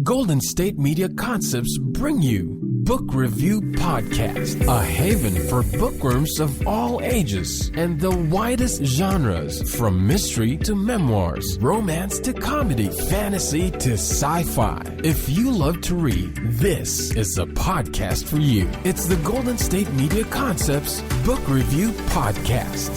Golden State Media Concepts bring you Book Review Podcast, a haven for bookworms of all ages and the widest genres, from mystery to memoirs, romance to comedy, fantasy to sci-fi. If you love to read, this is the podcast for you. It's the Golden State Media Concepts Book Review Podcast.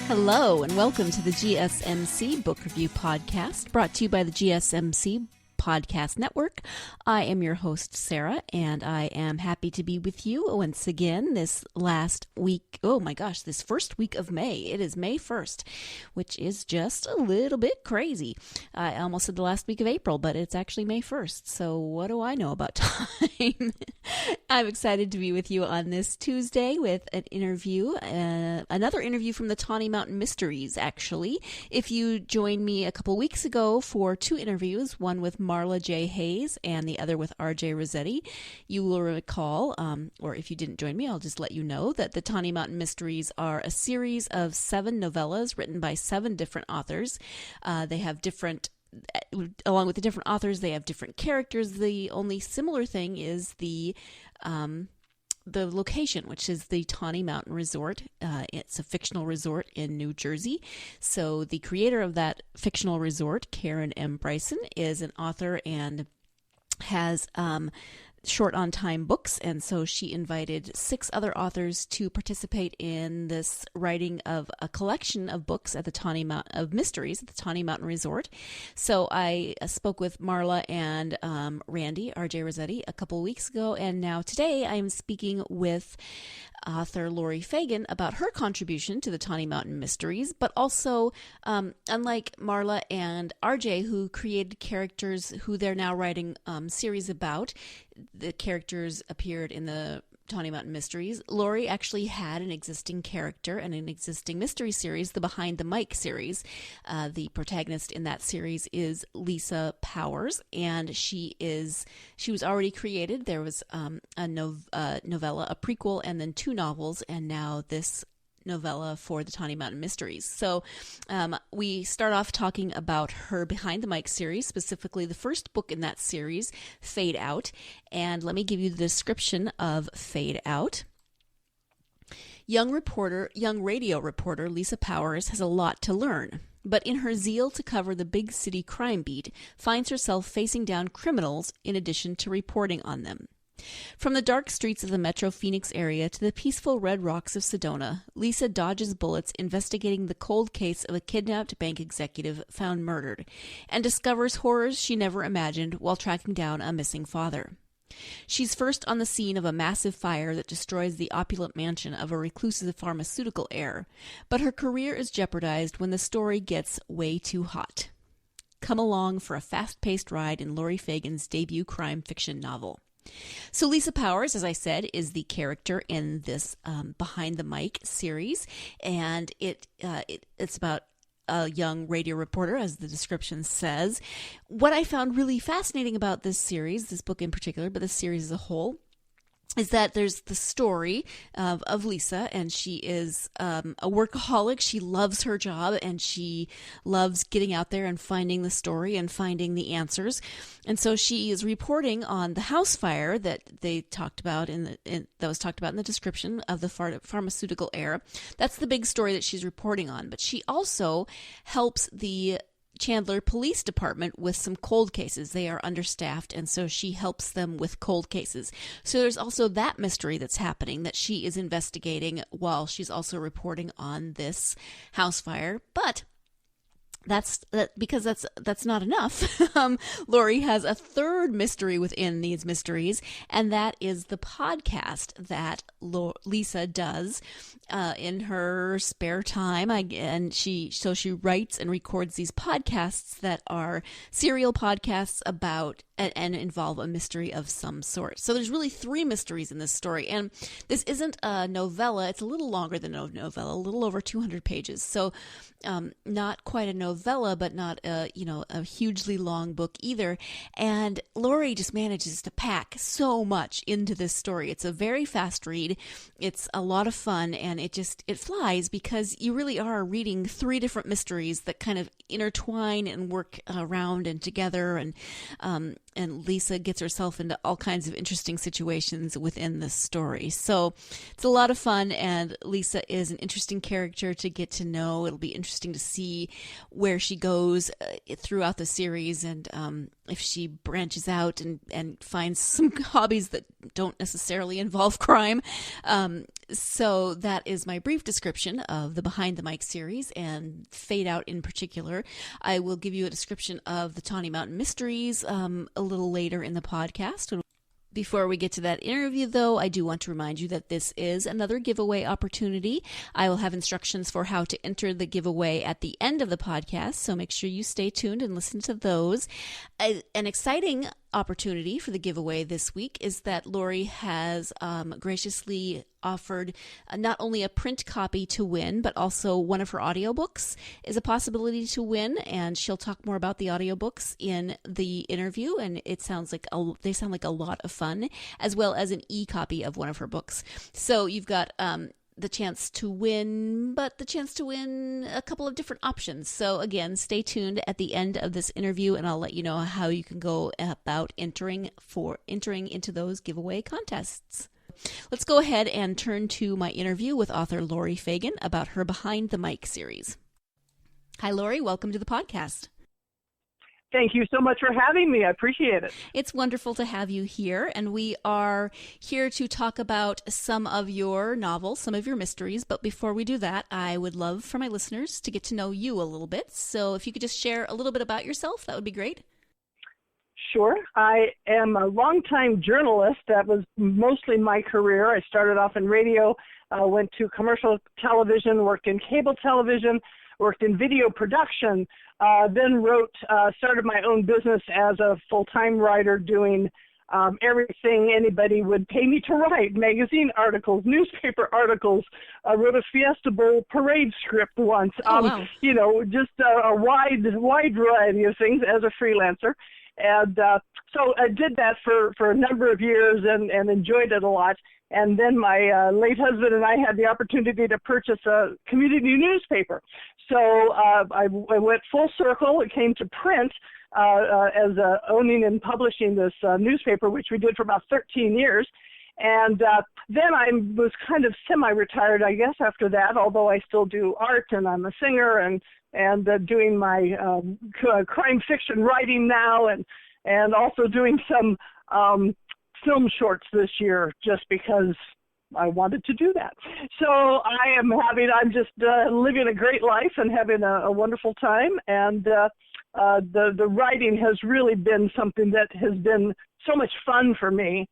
Hello, and welcome to the GSMC Book Review Podcast, brought to you by the GSMC Podcast Network. I am your host, Sarah, and I am happy to be with you once again this last week. Oh my gosh, this first week of May. It is May 1st, which is just a little bit crazy. I almost said the last week of April, but it's actually May 1st, so what do I know about time? I'm excited to be with you on this Tuesday with an interview, another interview from the Tawnee Mountain Mysteries, actually. If you joined me a couple weeks ago for two interviews, one with Marla J. Hayes and the other with R.J. Rossetti, you will recall, or if you didn't join me, I'll just let you know that the Tawnee Mountain Mysteries are a series of 7 novellas written by 7 different authors. They have different, along with the different authors, they have different characters. The only similar thing is the location, which is the Tawnee Mountain Resort. It's a fictional resort in New Jersey. So the creator of that fictional resort, Karen M. Bryson, is an author and has short on time books, and so she invited 6 other authors to participate in this writing of a collection of books at the Tawnee Mountain of Mysteries at the Tawnee Mountain Resort. So I spoke with Marla and Randy, R.J. Rossetti, a couple weeks ago, and now today I am speaking with author Laurie Fagen about her contribution to the Tawnee Mountain Mysteries, but also, unlike Marla and RJ, who created characters who they're now writing series about, the characters appeared in the Tawnee Mountain Mysteries. Laurie actually had an existing character and an existing mystery series, the Behind the Mic series. The protagonist in that series is Lisa Powers, and she was already created. There was a novella, a prequel, and then 2 novels, and now this novella for the Tawnee Mountain Mysteries. So we start off talking about her Behind the Mic series, specifically the first book in that series, Fade Out. And let me give you the description of Fade Out. Young radio reporter Lisa Powers has a lot to learn, but in her zeal to cover the big city crime beat, finds herself facing down criminals in addition to reporting on them. From the dark streets of the Metro Phoenix area to the peaceful red rocks of Sedona, Lisa dodges bullets investigating the cold case of a kidnapped bank executive found murdered, and discovers horrors she never imagined while tracking down a missing father. She's first on the scene of a massive fire that destroys the opulent mansion of a reclusive pharmaceutical heir, but her career is jeopardized when the story gets way too hot. Come along for a fast-paced ride in Laurie Fagen's debut crime fiction novel. So Lisa Powers, as I said, is the character in this Behind the Mic series, and it's about a young radio reporter, as the description says. What I found really fascinating about this series, this book in particular, but this series as a whole, is that there's the story of Lisa, and she is a workaholic. She loves her job, and she loves getting out there and finding the story and finding the answers. And so she is reporting on the house fire that they talked about that was talked about in the description of the pharmaceutical heir. That's the big story that she's reporting on. But she also helps the Chandler Police Department with some cold cases. They are understaffed, and so she helps them with cold cases. So there's also that mystery that's happening that she is investigating while she's also reporting on this house fire. But because that's not enough. Laurie has a third mystery within these mysteries, and that is the podcast that Lisa does in her spare time. She writes and records these podcasts that are serial podcasts about and involve a mystery of some sort. So there's really 3 mysteries in this story. And this isn't a novella. It's a little longer than a novella, a little over 200 pages. So not quite a novella, but not a hugely long book either. And Laurie just manages to pack so much into this story. It's a very fast read. It's a lot of fun, and it flies because you really are reading 3 different mysteries that kind of intertwine and work around and together, and Lisa gets herself into all kinds of interesting situations within this story. So it's a lot of fun, and Lisa is an interesting character to get to know. It'll be interesting to see where she goes throughout the series, and if she branches out and finds some hobbies that don't necessarily involve crime. So that is my brief description of the Behind the Mic series and Fade Out in particular. I will give you a description of the Tawnee Mountain Mysteries a little later in the podcast. Before we get to that interview, though, I do want to remind you that this is another giveaway opportunity. I will have instructions for how to enter the giveaway at the end of the podcast, so make sure you stay tuned and listen to those. An exciting opportunity for the giveaway this week is that Laurie has graciously offered not only a print copy to win, but also one of her audiobooks is a possibility to win, and she'll talk more about the audiobooks in the interview, and it sounds like they sound like a lot of fun, as well as an e-copy of one of her books. So you've got the chance to win, but the chance to win a couple of different options. So again, stay tuned at the end of this interview, and I'll let you know how you can go about entering into those giveaway contests. Let's go ahead and turn to my interview with author Laurie Fagen about her Behind the Mic series. Hi, Laurie. Welcome to the podcast. Thank you so much for having me. I appreciate it. It's wonderful to have you here, and we are here to talk about some of your novels, some of your mysteries. But before we do that, I would love for my listeners to get to know you a little bit. So if you could just share a little bit about yourself, that would be great. Sure. I am a longtime journalist. That was mostly my career. I started off in radio, went to commercial television, worked in cable television, worked in video production, then started my own business as a full-time writer doing everything anybody would pay me to write, magazine articles, newspaper articles. I wrote a Fiesta Bowl parade script once, wow. Just a wide variety of things as a freelancer. And so I did that for a number of years and enjoyed it a lot. And then my late husband and I had the opportunity to purchase a community newspaper. So I went full circle. It came to print as owning and publishing this newspaper, which we did for about 13 years. And then I was kind of semi-retired, I guess, after that, although I still do art and I'm a singer and doing my crime fiction writing now and also doing some film shorts this year just because I wanted to do that. So I'm just living a great life and having a wonderful time. And the writing has really been something that has been so much fun for me,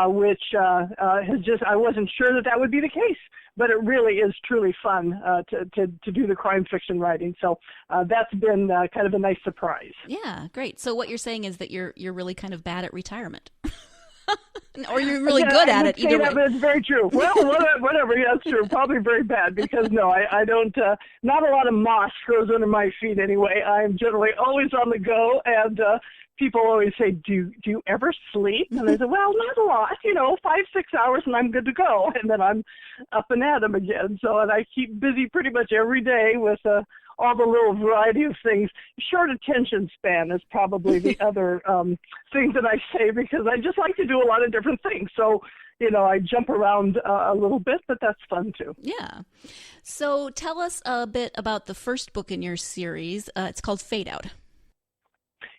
which I wasn't sure that would be the case, but it really is truly fun to do the crime fiction writing. So that's been kind of a nice surprise. Yeah, great. So what you're saying is that you're really kind of bad at retirement. Or you're really good at it either way. It's very true. Well, whatever. Yeah, that's true. Probably very bad because, no, I don't, not a lot of moss grows under my feet anyway. I'm generally always on the go, and people always say, do you ever sleep? And I say, well, not a lot, 5-6 hours, and I'm good to go. And then I'm up and at 'em again. So, and I keep busy pretty much every day with all the little variety of things. Short attention span is probably the other thing that I say because I just like to do a lot of different things. So, I jump around a little bit, but that's fun too. Yeah. So tell us a bit about the first book in your series. It's called Fade Out.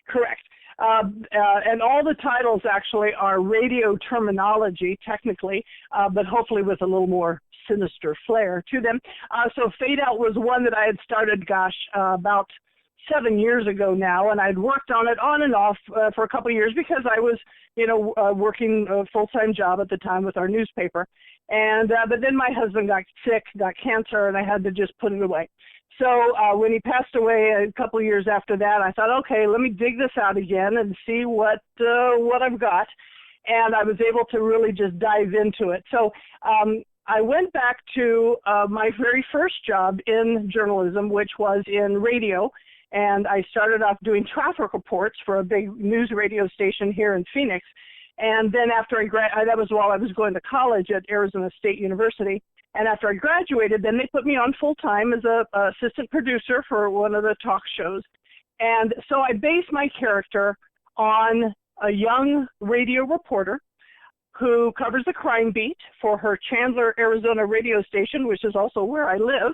Correct. And all the titles actually are radio terminology, technically, but hopefully with a little more sinister flair to them. So Fade Out was one that I had started, about 7 years ago now, and I'd worked on it on and off for a couple of years because I was, working a full-time job at the time with our newspaper. And but then my husband got sick, got cancer, and I had to just put it away. So when he passed away a couple of years after that, I thought, okay, let me dig this out again and see what I've got. And I was able to really just dive into it. So I went back to my very first job in journalism, which was in radio. And I started off doing traffic reports for a big news radio station here in Phoenix. And then after that was while I was going to college at Arizona State University. And after I graduated, then they put me on full-time as a assistant producer for one of the talk shows. And so I based my character on a young radio reporter who covers the crime beat for her Chandler, Arizona radio station, which is also where I live.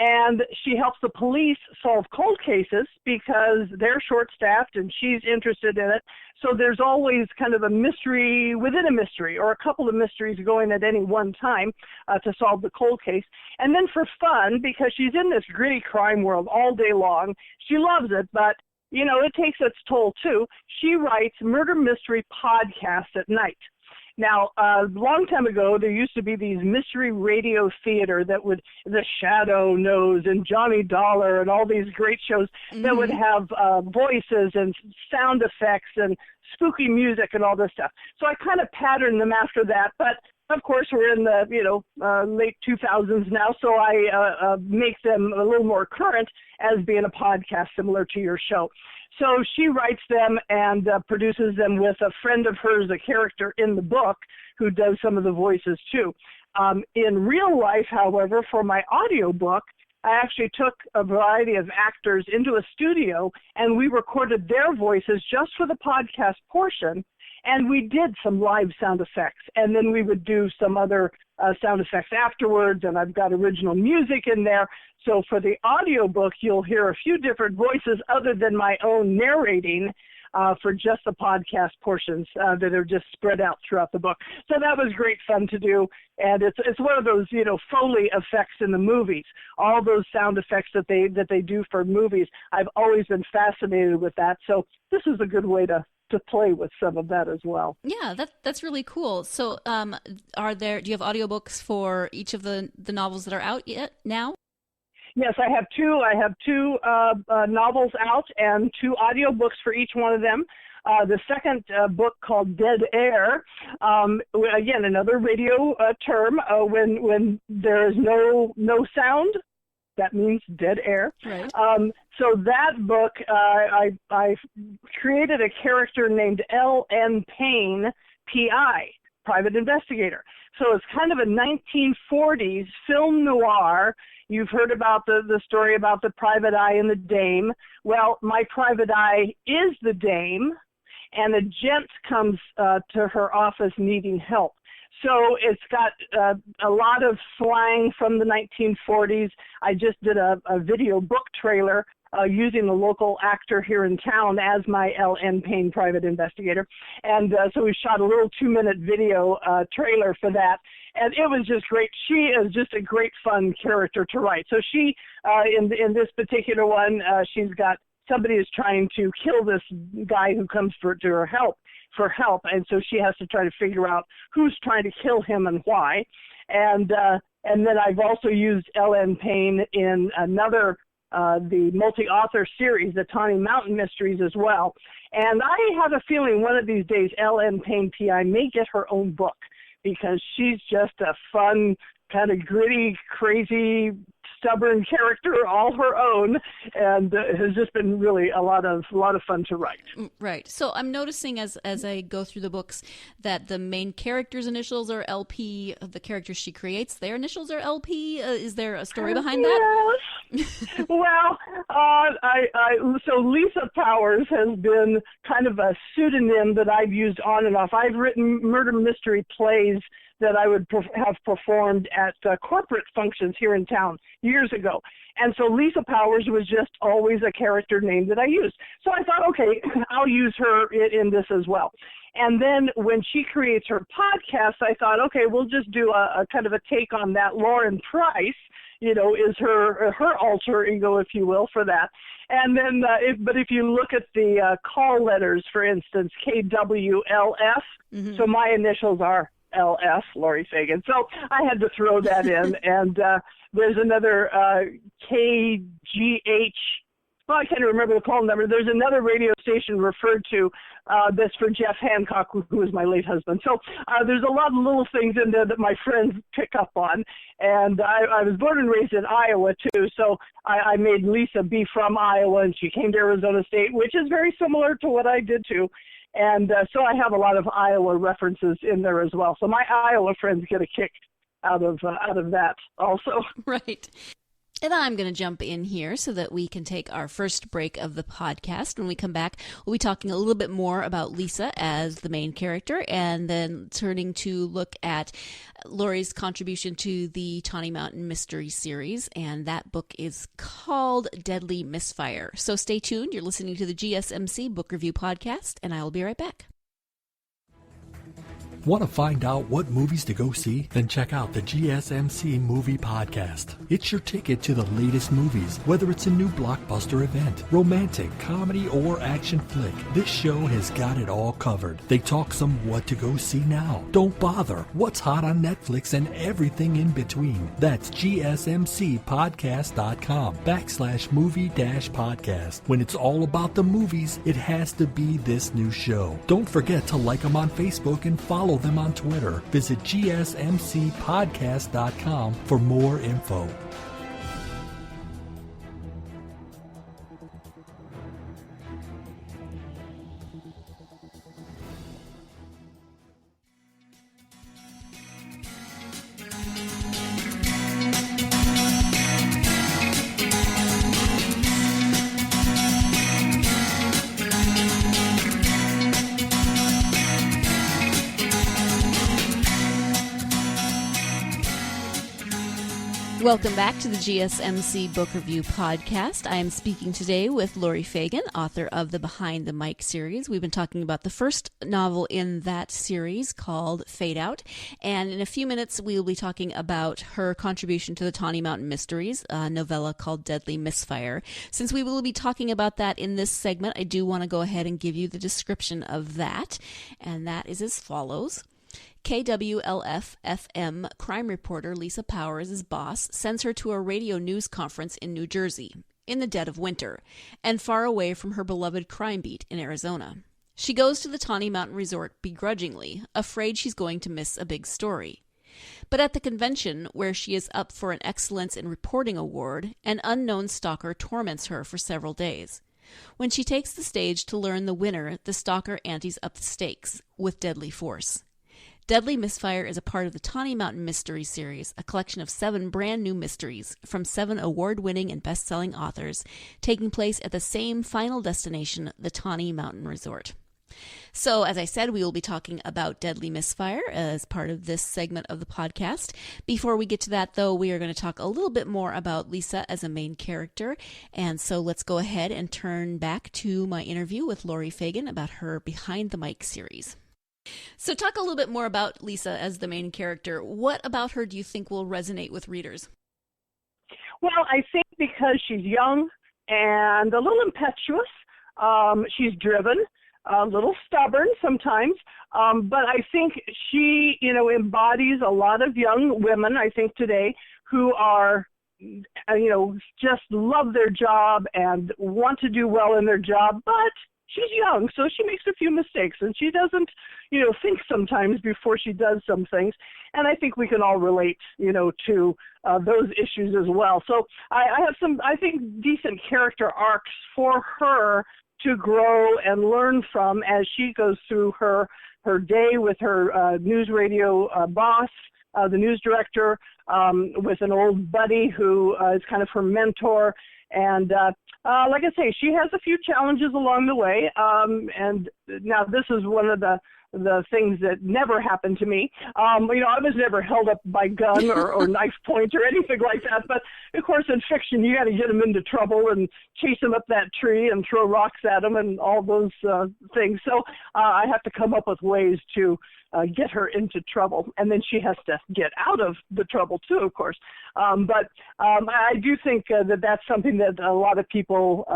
And she helps the police solve cold cases because they're short-staffed and she's interested in it. So there's always kind of a mystery within a mystery or a couple of mysteries going at any one time to solve the cold case. And then for fun, because she's in this gritty crime world all day long, she loves it, but it takes its toll too. She writes murder mystery podcasts at night. Now, a long time ago, there used to be these mystery radio theater that would, The Shadow Knows and Johnny Dollar and all these great shows that would have voices and sound effects and spooky music and all this stuff. So I kind of patterned them after that, but of course we're in the, late 2000s now, so I make them a little more current as being a podcast similar to your show. So she writes them and produces them with a friend of hers, a character in the book, who does some of the voices too. In real life, however, for my audio book, I actually took a variety of actors into a studio and we recorded their voices just for the podcast portion. And we did some live sound effects, and then we would do some other sound effects afterwards, and I've got original music in there. So for the audiobook, you'll hear a few different voices other than my own narrating for just the podcast portions that are just spread out throughout the book. So that was great fun to do, and it's one of those, Foley effects in the movies. All those sound effects that they do for movies, I've always been fascinated with that. So this is a good way to play with some of that as well. Yeah, that's really cool. So do you have audiobooks for each of the novels that are out yet now? Yes, I have two. I have two novels out and two audiobooks for each one of them. The second book called Dead Air, again, another radio term, when there is no sound, that means dead air. Right. So that book, I created a character named L.N. Payne, P.I., private investigator. So it's kind of a 1940s film noir. You've heard about the story about the private eye and the dame. Well, my private eye is the dame, and a gent comes to her office needing help. So it's got a lot of slang from the 1940s. I just did a video book trailer using the local actor here in town as my L.N. Payne private investigator. And so we shot a little 2-minute video trailer for that. And it was just great. She is just a great fun character to write. So she, in this particular one, she's got somebody is trying to kill this guy who comes for help, and so she has to try to figure out who's trying to kill him and why. And then I've also used L.N. Payne in another the multi-author series, the Tawnee Mountain Mysteries as well. And I have a feeling one of these days L.N. Payne P.I. may get her own book because she's just a fun, kind of gritty, crazy, stubborn character all her own, and has just been really a lot of fun to write. Right. So I'm noticing as I go through the books that the main character's initials are LP. The characters she creates, their initials are LP. Is there a story behind that? Yes. Well, so Lisa Powers has been kind of a pseudonym that I've used on and off. I've written murder mystery plays that I would have performed at corporate functions here in town years ago. And so Lisa Powers was just always a character name that I used. So I thought, okay, I'll use her in this as well. And then when she creates her podcast, I thought, okay, we'll just do a kind of a take on that. Lauren Price is her alter ego, if you will, for that. And then, if you look at the call letters, for instance, KWLF, so my initials are LF, Laurie Fagen. So I had to throw that in. And there's another KGH. Well, I can't remember the call number. There's another radio station referred to that's for Jeff Hancock, who was my late husband. So there's a lot of little things in there that my friends pick up on. And I was born and raised in Iowa, too. So I made Lisa be from Iowa, and she came to Arizona State, which is very similar to what I did, too. And so I have a lot of Iowa references in there as well. So my Iowa friends get a kick out of that also. Right. And I'm going to jump in here so that we can take our first break of the podcast. When we come back, we'll be talking a little bit more about Lisa as the main character, and then turning to look at Laurie's contribution to the Tawnee Mountain Mystery series, and that book is called Deadly Misfire. So stay tuned. You're listening to the GSMC Book Review Podcast, and I will be right back. Want to find out what movies to go see? Then check out the GSMC Movie Podcast. It's your ticket to the latest movies, whether it's a new blockbuster event, romantic, comedy, or action flick. This show has got it all covered. They talk some what to go see now. Don't bother. What's hot on Netflix and everything in between. That's gsmcpodcast.com/movie-podcast. When it's all about the movies, it has to be this new show. Don't forget to like them on Facebook and follow them on Twitter. Visit gsmcpodcast.com for more info. Welcome back to the GSMC Book Review Podcast. I am speaking today with Laurie Fagen, author of the Behind the Mic series. We've been talking about the first novel in that series called Frought, and in a few minutes we will be talking about her contribution to the Tawnee Mountain Mysteries, a novella called Deadly Misfire. Since we will be talking about that in this segment, I do want to go ahead and give you the description of that, and that is as follows. KWLF-FM crime reporter Lisa Powers' boss sends her to a radio news conference in New Jersey, in the dead of winter, and far away from her beloved crime beat in Arizona. She goes to the Tawnee Mountain Resort begrudgingly, afraid she's going to miss a big story. But at the convention, where she is up for an Excellence in Reporting award, an unknown stalker torments her for several days. When she takes the stage to learn the winner, the stalker antes up the stakes with deadly force. Deadly Misfire is a part of the Tawnee Mountain Mystery series, a collection of 7 brand new mysteries from 7 award-winning and best-selling authors, taking place at the same final destination, the Tawnee Mountain Resort. So, as I said, we will be talking about Deadly Misfire as part of this segment of the podcast. Before we get to that, though, we are going to talk a little bit more about Lisa as a main character. And so let's go ahead and turn back to my interview with Laurie Fagen about her Behind the Mic series. So talk a little bit more about Lisa as the main character. What about her do you think will resonate with readers? Well, I think because she's young and a little impetuous, she's driven, a little stubborn sometimes, but I think she, embodies a lot of young women, I think, today who are, just love their job and want to do well in their job, but she's young, so she makes a few mistakes, and she doesn't, think sometimes before she does some things. And I think we can all relate, to those issues as well. So I have some, I think, decent character arcs for her to grow and learn from as she goes through her day with her news radio boss, the news director, with an old buddy who is kind of her mentor. And like I say, she has a few challenges along the way. And now this is one of the the things that never happened to me. I was never held up by gun or knife point or anything like that. But of course, in fiction, you got to get them into trouble and chase them up that tree and throw rocks at them and all those things. So I have to come up with ways to get her into trouble, and then she has to get out of the trouble too, of course. But I do think that that's something that a lot of people,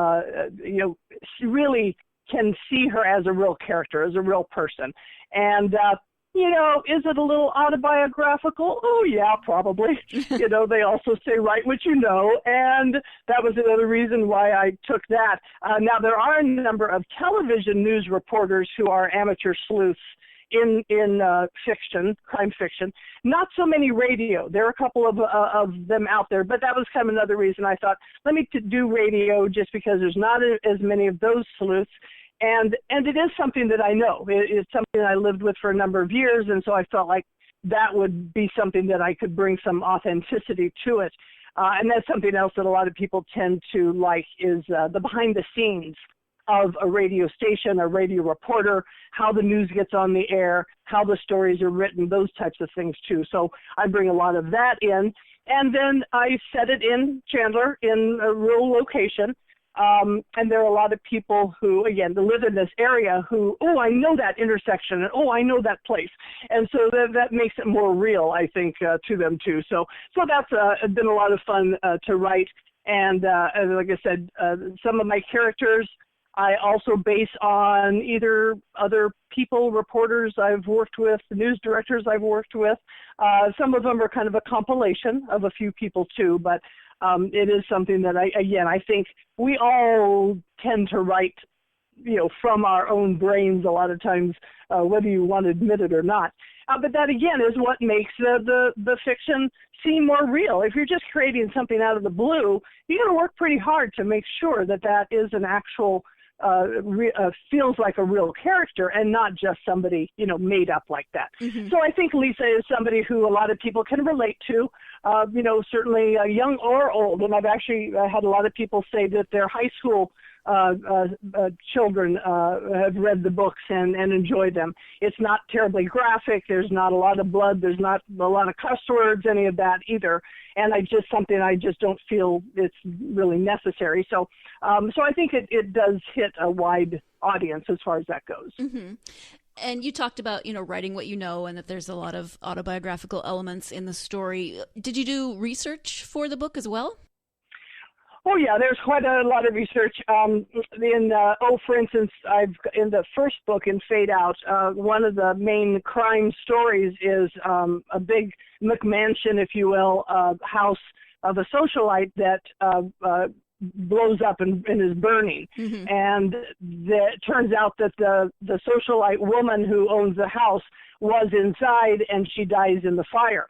really can see her as a real character, as a real person. And, is it a little autobiographical? Oh, yeah, probably. They also say, write what you know. And that was another reason why I took that. Now, there are a number of television news reporters who are amateur sleuths in fiction, crime fiction. Not so many radio. There are a couple of them out there, but that was kind of another reason I thought, let me do radio just because there's not as many of those sleuths. And it is something that I know. It's something I lived with for a number of years, and so I felt like that would be something that I could bring some authenticity to it. And that's something else that a lot of people tend to like is the behind the scenes of a radio station, a radio reporter, how the news gets on the air, how the stories are written, those types of things too. So I bring a lot of that in. And then I set it in Chandler in a rural location. And there are a lot of people who, again, live in this area who, I know that intersection, and I know that place. And so that makes it more real, I think, to them too. So that's been a lot of fun to write. And like I said, some of my characters I also base on either other people, reporters I've worked with, news directors I've worked with. Some of them are kind of a compilation of a few people too, but it is something that I think we all tend to write, from our own brains a lot of times, whether you want to admit it or not. But that again is what makes the fiction seem more real. If you're just creating something out of the blue, you got to work pretty hard to make sure that is an actual feels like a real character and not just somebody, made up like that. Mm-hmm. So I think Lisa is somebody who a lot of people can relate to, certainly young or old. And I've actually had a lot of people say that their high school children have read the books and enjoyed them. It's not terribly graphic. There's not a lot of blood. There's not a lot of cuss words, any of that either. And I just don't feel it's really necessary. So I think it does hit a wide audience as far as that goes. Mm-hmm. And you talked about, writing what you know and that there's a lot of autobiographical elements in the story. Did you do research for the book as well? Oh, yeah, there's quite a lot of research. For instance, in the first book, in Fade Out, one of the main crime stories is a big McMansion, if you will, house of a socialite that blows up and is burning. Mm-hmm. And it turns out that the socialite woman who owns the house was inside and she dies in the fire.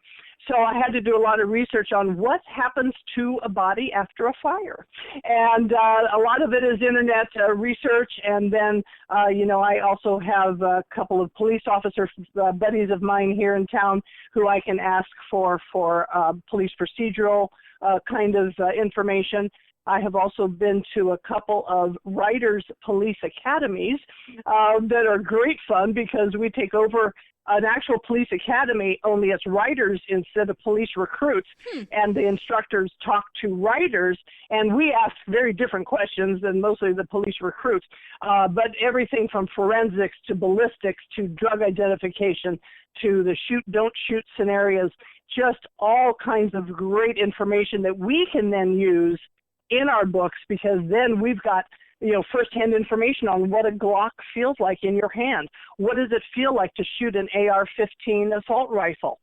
So I had to do a lot of research on what happens to a body after a fire. And a lot of it is internet research. And then, I also have a couple of police officer buddies of mine here in town who I can ask for police procedural kind of information. I have also been to a couple of writers' police academies that are great fun because we take over an actual police academy, only it's writers instead of police recruits. And the instructors talk to writers, and we ask very different questions than mostly the police recruits. But everything from forensics to ballistics to drug identification to the shoot, don't shoot scenarios, just all kinds of great information that we can then use in our books, because then we've got firsthand information on what a Glock feels like in your hand. What does it feel like to shoot an AR-15 assault rifle?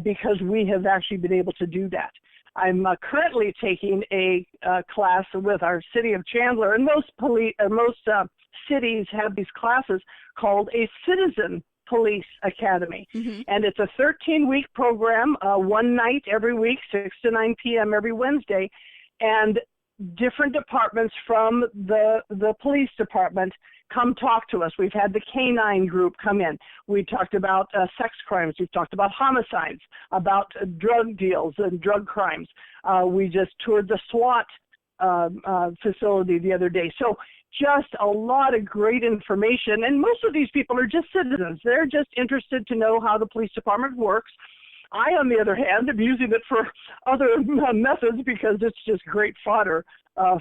Because we have actually been able to do that. I'm currently taking a class with our city of Chandler, and most cities have these classes called a Citizen Police Academy. Mm-hmm. And it's a 13-week program, one night every week, 6 to 9 p.m. every Wednesday. And different departments from the police department come talk to us. We've had the K-9 group come in. We talked about sex crimes. We've talked about homicides, about drug deals and drug crimes. We just toured the SWAT facility the other day. So just a lot of great information. And most of these people are just citizens. They're just interested to know how the police department works. I, on the other hand, am using it for other methods because it's just great fodder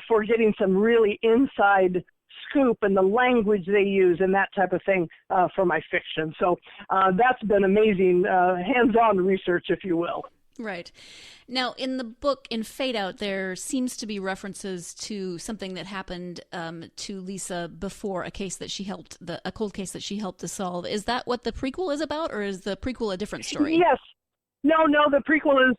for getting some really inside scoop and the language they use and that type of thing for my fiction. So that's been amazing hands-on research, if you will. Right. Now, in the book, in Fade Out, there seems to be references to something that happened to Lisa before a case that she helped, a cold case that she helped to solve. Is that what the prequel is about, or is the prequel a different story? Yes. No, the prequel is,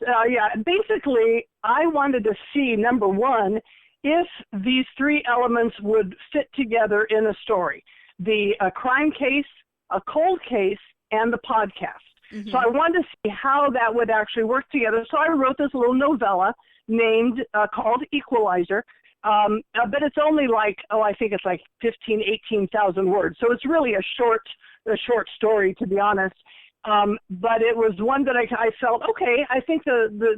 basically, I wanted to see, number one, if these three elements would fit together in a story. The crime case, a cold case, and the podcast. Mm-hmm. So I wanted to see how that would actually work together. So I wrote this little novella named, called Equalizer. But it's only I think it's 18,000 words. So it's really a short story, to be honest. But it was one that I felt, okay, I think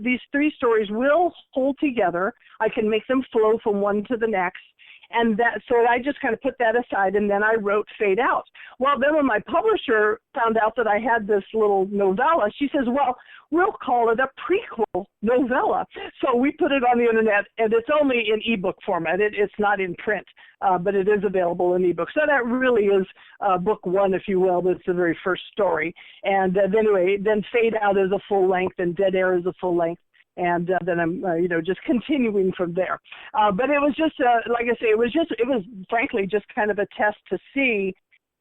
these three stories will hold together. I can make them flow from one to the next. And so I just kind of put that aside, and then I wrote Fade Out. Well, then when my publisher found out that I had this little novella, she says, well, we'll call it a prequel novella. So we put it on the internet, and it's only in ebook format. It's not in print, but it is available in ebook. So that really is book one, if you will. That's the very first story. And then Fade Out is a full length, and Dead Air is a full length. And then I'm, just continuing from there. But it was just, like I say, it was frankly just kind of a test to see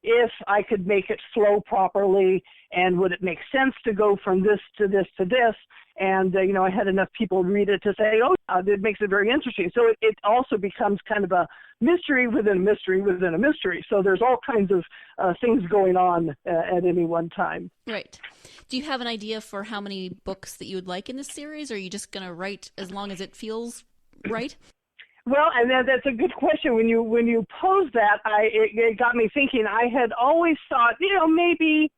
if I could make it flow properly and would it make sense to go from this to this to this. And, I had enough people read it to say, it makes it very interesting. So it also becomes kind of a mystery within a mystery within a mystery. So there's all kinds of things going on at any one time. Right. Do you have an idea for how many books that you would like in this series, or are you just going to write as long as it feels right? Well, and that's a good question. When you posed that, it got me thinking. I had always thought, maybe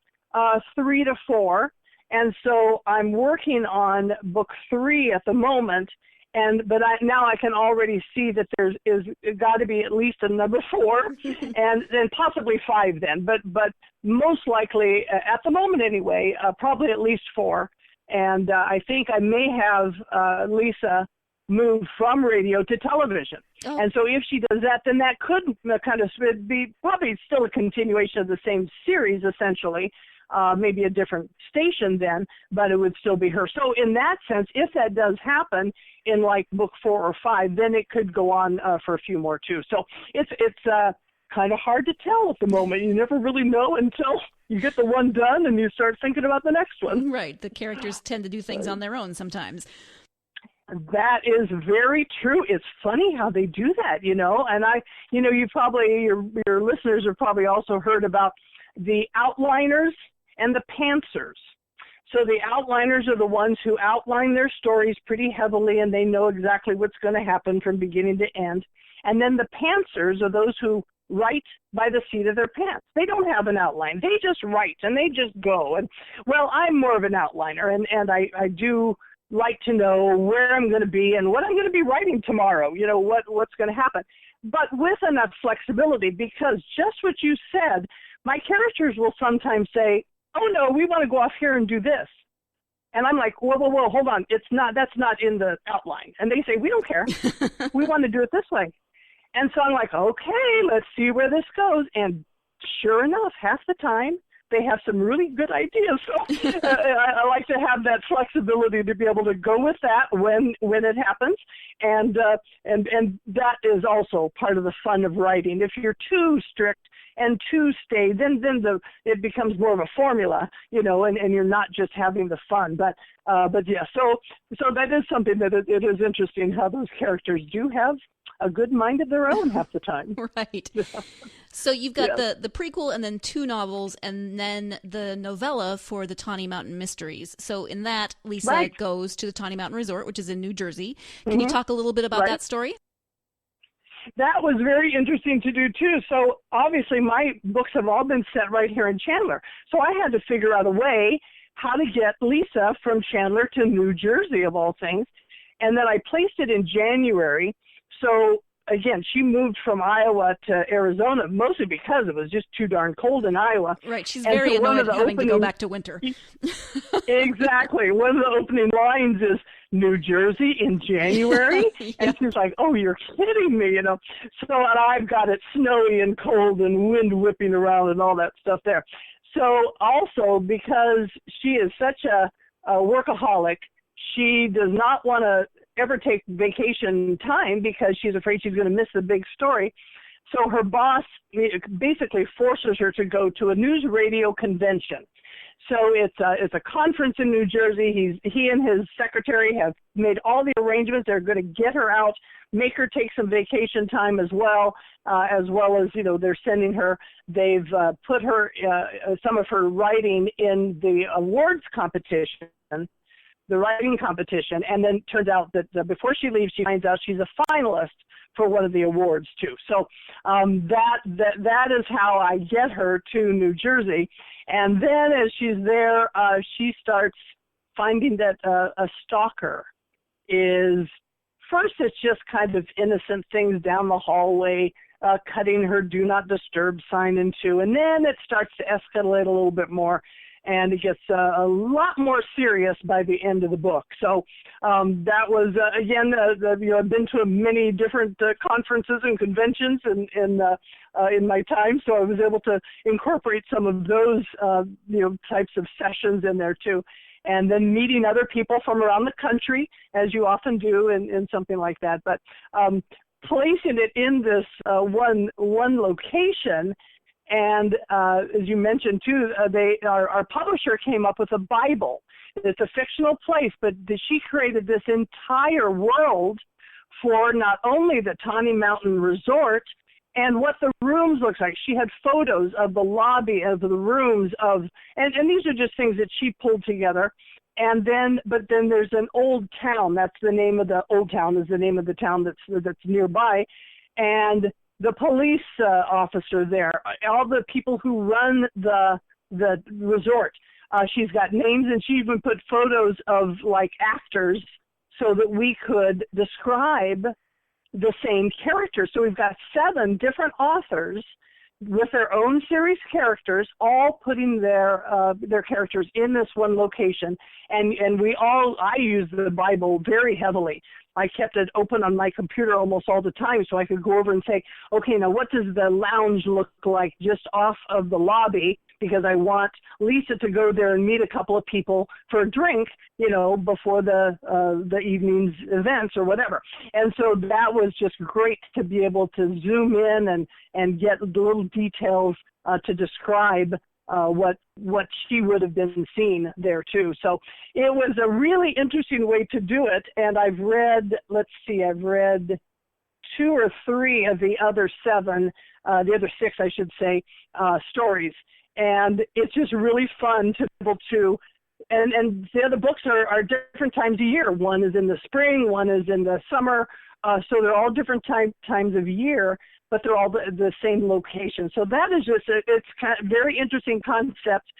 3 to 4. And so I'm working on book 3 at the moment, but now I can already see that there's got to be at least a number 4, and then possibly 5 then. But most likely, at the moment anyway, probably at least 4. And I think I may have Lisa move from radio to television. Oh. And so if she does that, then that could kind of be probably still a continuation of the same series, essentially. Maybe a different station then, but it would still be her. So in that sense, if that does happen in book 4 or 5, then it could go on for a few more too. So it's kind of hard to tell at the moment. You never really know until you get the one done and you start thinking about the next one. Right. The characters tend to do things on their own sometimes. That is very true. It's funny how they do that, and you probably, your listeners have probably also heard about the outliners and the pantsers. So the outliners are the ones who outline their stories pretty heavily, and they know exactly what's going to happen from beginning to end. And then the pantsers are those who write by the seat of their pants. They don't have an outline. They just write, and they just go. And, well, I'm more of an outliner, and I do like to know where I'm going to be and what I'm going to be writing tomorrow, what's going to happen. But with enough flexibility, because just what you said, my characters will sometimes say, oh, no, we want to go off here and do this. And I'm like, whoa, hold on. That's not in the outline. And they say, we don't care. We want to do it this way. And so I'm like, okay, let's see where this goes. And sure enough, half the time, they have some really good ideas. So I like to have that flexibility to be able to go with that when it happens. And that is also part of the fun of writing. If you're too strict and too staid, then it becomes more of a formula, and you're not just having the fun. But yeah, so that is something that it is interesting how those characters do have a good mind of their own half the time. Right. Yeah. So you've got the prequel and then 2 novels and then the novella for the Tawnee Mountain Mysteries. So in that, Lisa goes to the Tawnee Mountain Resort, which is in New Jersey. Can you talk a little bit about that story? That was very interesting to do, too. So obviously my books have all been set right here in Chandler. So I had to figure out a way how to get Lisa from Chandler to New Jersey, of all things. And then I placed it in January. So again, she moved from Iowa to Arizona mostly because it was just too darn cold in Iowa. Right. She's very annoyed having to go back to winter. Exactly. One of the opening lines is New Jersey in January. Yeah. And she's like, oh, you're kidding me, So and I've got it snowy and cold and wind whipping around and all that stuff there. So also because she is such a workaholic, she does not want to ever take vacation time because she's afraid she's going to miss the big story. So her boss basically forces her to go to a news radio convention. So it's a conference in New Jersey. He and his secretary have made all the arrangements. They're going to get her out, make her take some vacation time as well as they're sending her. They've put her some of her writing in the awards competition. The writing competition, and then turns out that before she leaves, she finds out she's a finalist for one of the awards too. So that is how I get her to New Jersey, and then as she's there, she starts finding that a stalker is first. It's just kind of innocent things down the hallway, cutting her "Do Not Disturb" sign in two, and then it starts to escalate a little bit more. And it gets a lot more serious by the end of the book. So that was, again, I've been to many different conferences and conventions in my time, so I was able to incorporate some of those, types of sessions in there too. And then meeting other people from around the country, as you often do in something like that. But placing it in this one location. And as you mentioned, too, our publisher came up with a Bible. It's a fictional place, but she created this entire world for not only the Tawnee Mountain Resort and what the rooms look like. She had photos of the lobby, of the rooms, and these are just things that she pulled together. But then there's an old town. That's the name of the old town. Is the name of the town that's nearby, and the police officer there, all the people who run the resort. She's got names, and she even put photos of like actors so that we could describe the same characters. So we've got 7 different authors with their own series characters, all putting their characters in this one location. And I use the Bible very heavily. I kept it open on my computer almost all the time so I could go over and say, okay, now what does the lounge look like just off of the lobby? Because I want Lisa to go there and meet a couple of people for a drink, before the evening's events or whatever. And so that was just great to be able to zoom in and get little details to describe what she would have been seeing there too. So it was a really interesting way to do it. And I've read 2 or 3 of the other 7, the other 6, I should say, stories. And it's just really fun to be able to, and the other books are different times of year. One is in the spring, one is in the summer. So they're all different times of year, but they're all the same location. So that is just, it's kind of very interesting concept.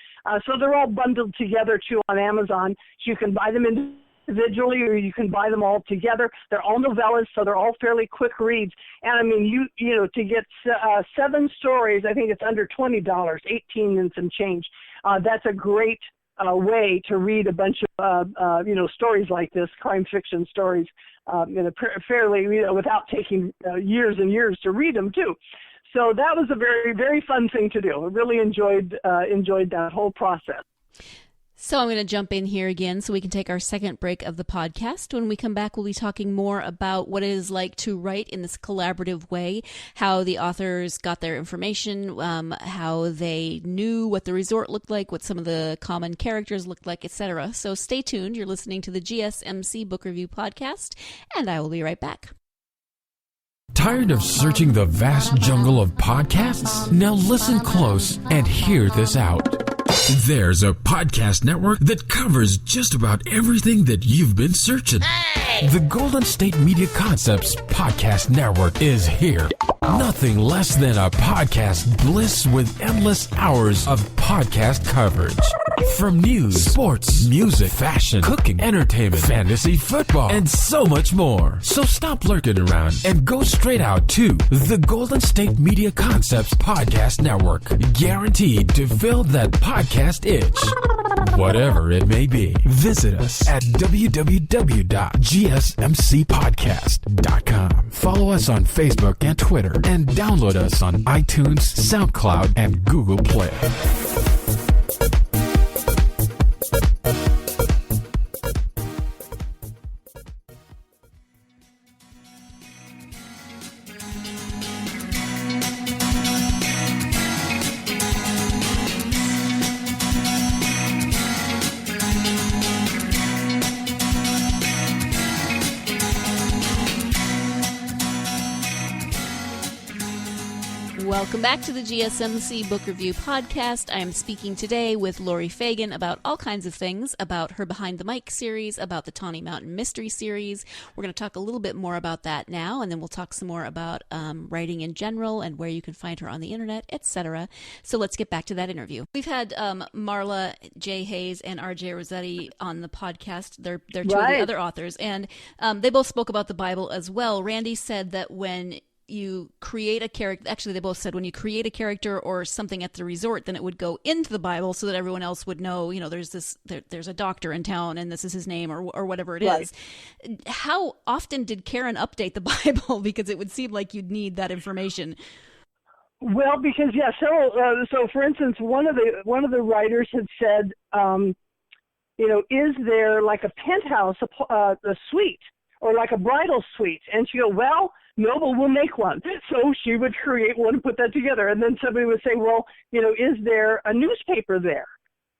So they're all bundled together too on Amazon. So you can buy them individually or you can buy them all together. They're all novellas, so they're all fairly quick reads. And I mean, to get 7 stories, I think it's under $20, 18 and some change. That's a great way to read a bunch of, stories like this, crime fiction stories, fairly, without taking years and years to read them too. So that was a very, very fun thing to do. I really enjoyed that whole process. So I'm going to jump in here again so we can take our second break of the podcast. When we come back, we'll be talking more about what it is like to write in this collaborative way, how the authors got their information, how they knew what the resort looked like, what some of the common characters looked like, etc. So stay tuned. You're listening to the GSMC Book Review Podcast, and I will be right back. Tired of searching the vast jungle of podcasts? Now listen close and hear this out. There's a podcast network that covers just about everything that you've been searching. Hey! The Golden State Media Concepts Podcast Network is here. Nothing less than a podcast bliss with endless hours of podcast coverage. From news, sports, music, fashion, cooking, entertainment, fantasy, football, and so much more. So stop lurking around and go straight out to the Golden State Media Concepts Podcast Network. Guaranteed to fill that podcast itch. Whatever it may be. Visit us at www.gsmcpodcast.com. Follow us on Facebook and Twitter, and download us on iTunes, SoundCloud, and Google Play. Welcome back to the GSMC Book Review Podcast. I am speaking today with Laurie Fagen about all kinds of things, about her Behind the Mic series, about the Tawnee Mountain Mystery series. We're going to talk a little bit more about that now, and then we'll talk some more about writing in general and where you can find her on the internet, etc. So let's get back to that interview. We've had Marla J. Hayes and R.J. Rossetti on the podcast. They're two of the other authors, and they both spoke about the Bible as well. Randy said that when you create a character, actually they both said when you create a character or something at the resort, then it would go into the Bible so that everyone else would know, you know, there's a doctor in town and this is his name or whatever it is. How often did Karen update the Bible? Because it would seem like you'd need that information. Well, because so for instance, one of the writers had said, is there like a penthouse, a suite, or like a bridal suite? And she go, well, no, but we'll make one. So she would create one and put that together. And then somebody would say, well, is there a newspaper there?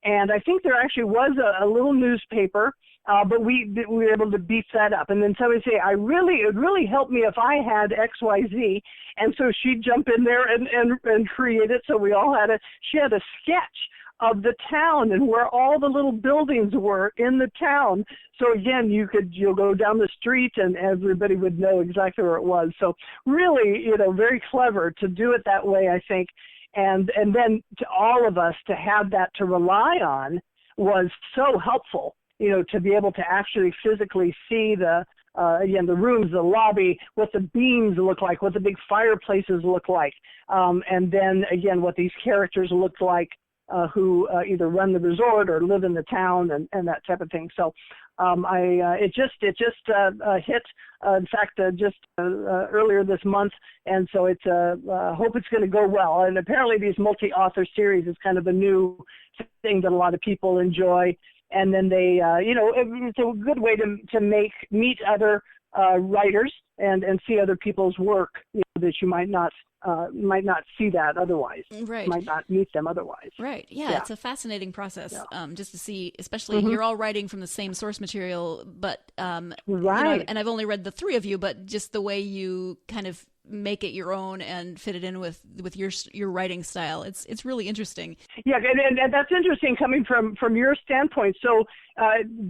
And I think there actually was a little newspaper, but we were able to beef that up. And then somebody would say, it would really help me if I had X, Y, Z. And so she'd jump in there and create it. So we all she had a sketch of the town and where all the little buildings were in the town. So again, you'll go down the street and everybody would know exactly where it was. So really, very clever to do it that way, I think. And then to all of us to have that to rely on was so helpful, to be able to actually physically see the rooms, the lobby, what the beams look like, what the big fireplaces look like. And then again, what these characters look like, who either run the resort or live in the town and that type of thing. So it just hit, in fact, earlier this month. And so it's hope it's going to go well. And apparently these multi-author series is kind of a new thing that a lot of people enjoy. And then they, it's a good way to meet other writers and see other people's work that you might not see that otherwise. Right. Might not meet them otherwise. Right. Yeah. It's a fascinating process, just to see, especially you're all writing from the same source material, but, right. And I've only read the three of you, but just the way you kind of make it your own and fit it in with your writing style. It's really interesting. Yeah. And that's interesting coming from your standpoint. So,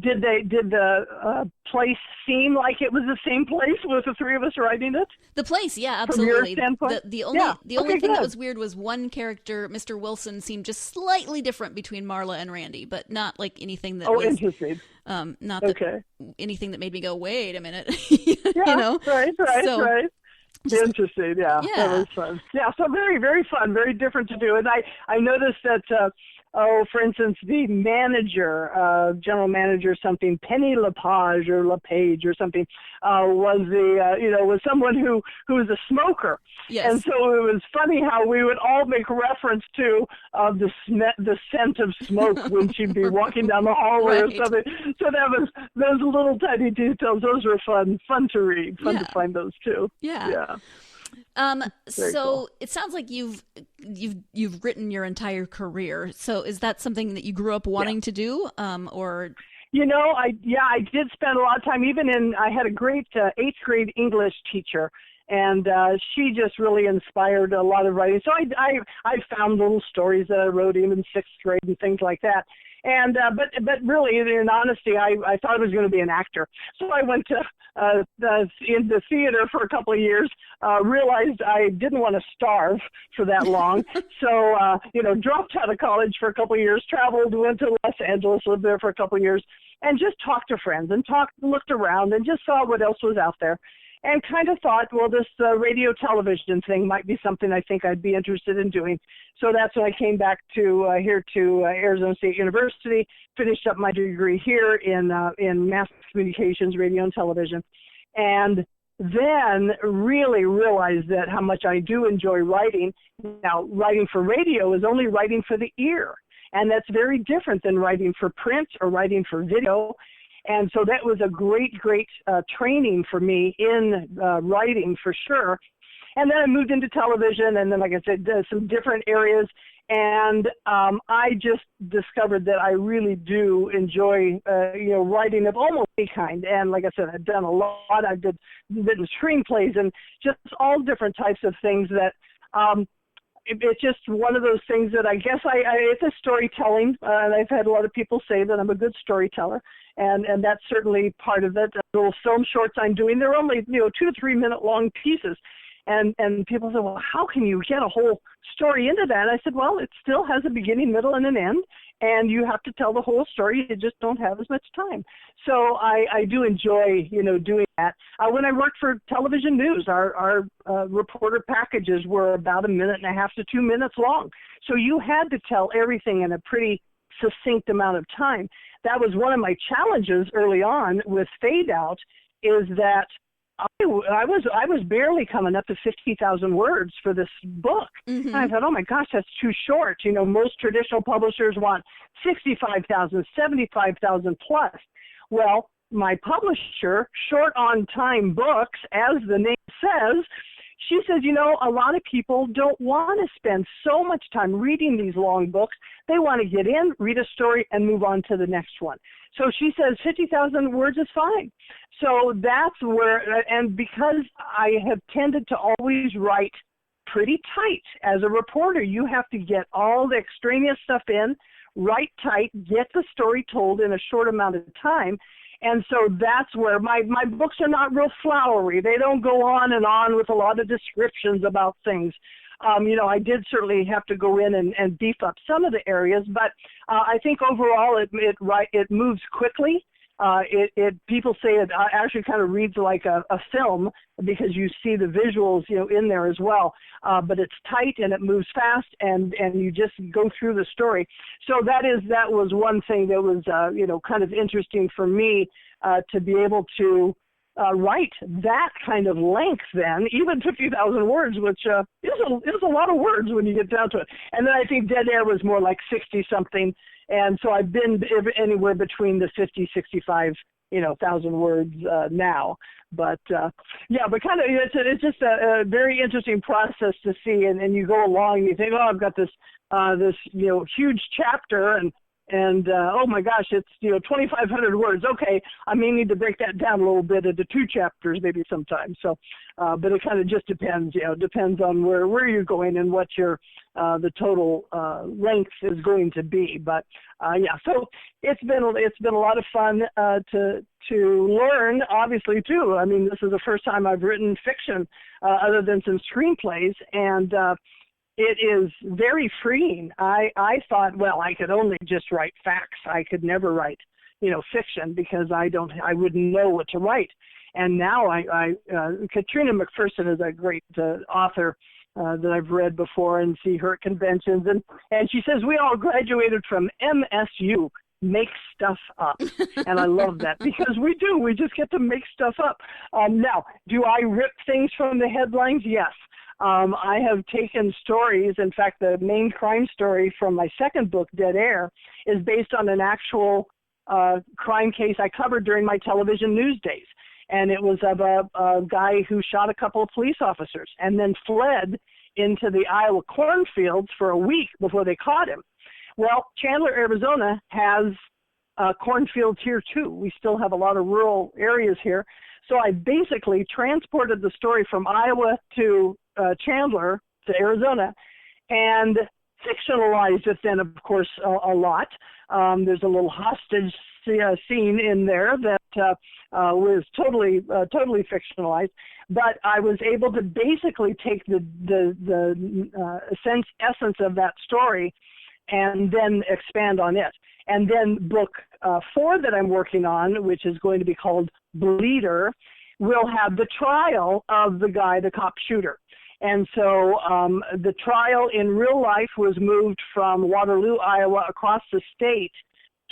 did the place seem like it was the same place with the three of us writing it? The place, yeah, absolutely. From your standpoint? The only thing that was weird was one character, Mr. Wilson, seemed just slightly different between Marla and Randy, but not like anything that was interesting. Not anything that made me go, wait a minute. Right. Right. Interesting, yeah. That was fun. Yeah, so very, very fun, very different to do. And I noticed that, for instance, the manager, general manager, something, Penny LePage or something, was someone who was a smoker. Yes. And so it was funny how we would all make reference to the scent of smoke when she'd be walking down the hallway or something. So that was those little tiny details. Those were fun to read, to find those too. Yeah. So cool. It sounds like you've written your entire career. So is that something that you grew up wanting to do, or? I did spend a lot of time. I had a great 8th grade English teacher. And she just really inspired a lot of writing. So I found little stories that I wrote even in 6th grade and things like that. And but really, in honesty, I thought I was going to be an actor. So I went to in the theater for a couple of years. Realized I didn't want to starve for that long. So dropped out of college for a couple of years. Traveled, went to Los Angeles, lived there for a couple of years, and just talked to friends and looked around and just saw what else was out there. And kind of thought, well, this radio television thing might be something I think I'd be interested in doing. So that's when I came back to here to Arizona State University, finished up my degree here in mass communications, radio and television, and then really realized that how much I do enjoy writing. Now, writing for radio is only writing for the ear, and that's very different than writing for print or writing for video. And so that was a great training for me in writing for sure. And then I moved into television, and then, like I said, some different areas. And I just discovered that I really do enjoy, writing of almost any kind. And like I said, I've done a lot. I've written screenplays and just all different types of things that it's just one of those things that I guess it's a storytelling. And I've had a lot of people say that I'm a good storyteller. And that's certainly part of it. The little film shorts I'm doing, they're only 2 to 3 minute long pieces. And people say, well, how can you get a whole story into that? And I said, well, it still has a beginning, middle, and an end, and you have to tell the whole story. You just don't have as much time. So I do enjoy, doing that. When I worked for television news, our reporter packages were about 1.5 to 2 minutes long. So you had to tell everything in a pretty succinct amount of time. That was one of my challenges early on with Fade Out, is that I was barely coming up to 50,000 words for this book. Mm-hmm. And I thought, oh my gosh, that's too short. Most traditional publishers want 65,000, 75,000 plus. Well, my publisher, Short on Time Books, as the name says, she says, a lot of people don't want to spend so much time reading these long books. They want to get in, read a story, and move on to the next one. So she says 50,000 words is fine. So that's where, and because I have tended to always write pretty tight as a reporter, you have to get all the extraneous stuff in, write tight, get the story told in a short amount of time. And so that's where my books are not real flowery. They don't go on and on with a lot of descriptions about things. I did certainly have to go in and beef up some of the areas, but I think overall it moves quickly. People say it actually kind of reads like a film because you see the visuals, in there as well. But it's tight and it moves fast and you just go through the story. So that was one thing that was, kind of interesting for me, to be able to write that kind of length then, even 50,000 words, which is a lot of words when you get down to it. And then I think Dead Air was more like 60-something. And so I've been anywhere between the 50, 65, 1,000 words now. But but kind of it's just a very interesting process to see. And you go along and you think, oh, I've got this huge chapter and oh my gosh, it's 2,500 words. Okay, I may need to break that down a little bit into 2 chapters maybe sometimes. So, but it kind of just depends. Depends on where you're going and what your the total length is going to be. But so it's been a lot of fun to learn. Obviously too. I mean, this is the first time I've written fiction other than some screenplays, and it is very freeing. I thought, well, I could only just write facts. I could never write, fiction because I wouldn't know what to write. And now Katrina McPherson is a great author that I've read before and see her at conventions. And she says, we all graduated from MSU, make stuff up. And I love that because we just get to make stuff up. Now, do I rip things from the headlines? Yes. I have taken stories. In fact, the main crime story from my second book, Dead Air, is based on an actual crime case I covered during my television news days. And it was of a guy who shot a couple of police officers and then fled into the Iowa cornfields for a week before they caught him. Well, Chandler, Arizona has cornfields here too. We still have a lot of rural areas here. So I basically transported the story from Iowa to Chandler, to Arizona, and fictionalized it then, of course, a lot. There's a little hostage scene in there that was totally fictionalized, but I was able to basically take the essence of that story and then expand on it. And then book 4 that I'm working on, which is going to be called Bleeder, will have the trial of the guy, the cop shooter. And so the trial in real life was moved from Waterloo, Iowa, across the state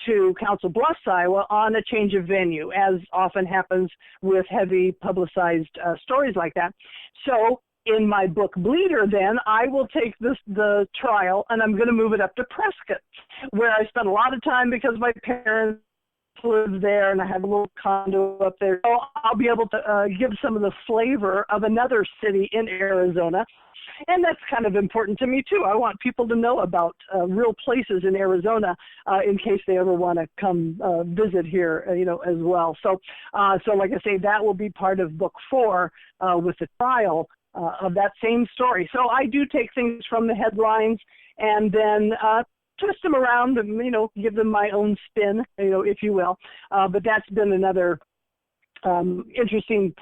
to Council Bluffs, Iowa, on a change of venue, as often happens with heavy publicized stories like that. So in my book Bleeder, then, I will take the trial and I'm going to move it up to Prescott, where I spent a lot of time because my parents live there and I have a little condo up there. So I'll be able to give some of the flavor of another city in Arizona. And that's kind of important to me, too. I want people to know about real places in Arizona in case they ever want to come visit here, as well. So like I say, that will be part of book 4 with the trial of that same story. So I do take things from the headlines and then twist them around and, give them my own spin, if you will. But that's been another interesting,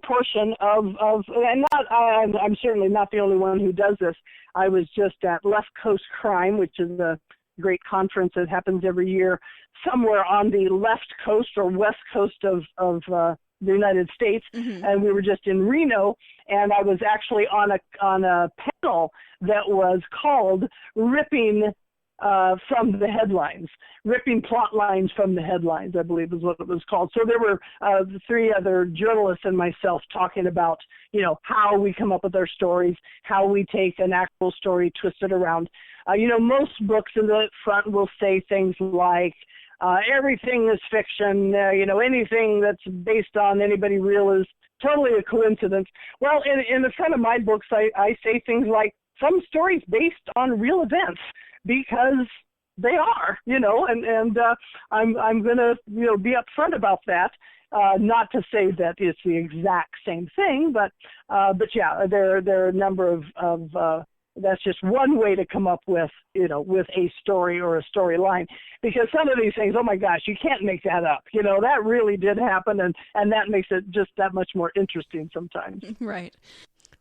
portion of and I'm certainly not the only one who does this. I was just at Left Coast Crime, which is a great conference that happens every year somewhere on the left coast or west coast of the United States. Mm-hmm. And we were just in Reno, and I was actually on a panel that was called Ripping from the Headlines, ripping plot lines from the headlines, I believe is what it was called. So there were 3 other journalists and myself talking about, how we come up with our stories, how we take an actual story, twist it around. Most books in the front will say things like, everything is fiction, anything that's based on anybody real is totally a coincidence. Well, in the front of my books, I say things like, some stories based on real events, because they are, and I'm going to, be upfront about that. Not to say that it's the exact same thing, but yeah, there are a number of that's just one way to come up with, with a story or a storyline, because some of these things, oh my gosh, you can't make that up. That really did happen, and that makes it just that much more interesting sometimes. Right.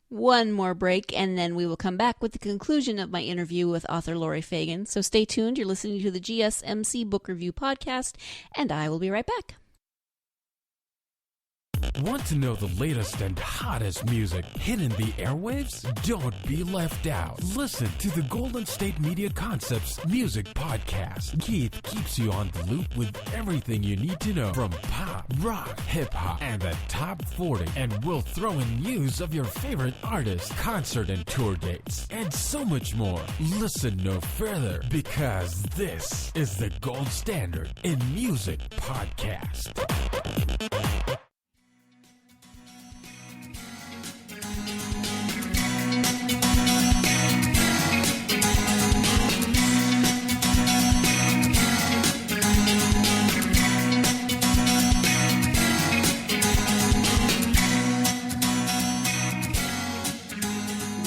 One more break, and then we will come back with the conclusion of my interview with author Laurie Fagen. So stay tuned. You're listening to the GSMC Book Review Podcast, and I will be right back. Want to know the latest and hottest music hitting the airwaves? Don't be left out. Listen to the Golden State Media Concepts Music Podcast. Keith keeps you on the loop with everything you need to know from pop, rock, hip-hop, and the top 40. And we'll throw in news of your favorite artists, concert and tour dates, and so much more. Listen no further, because this is the gold standard in music podcast.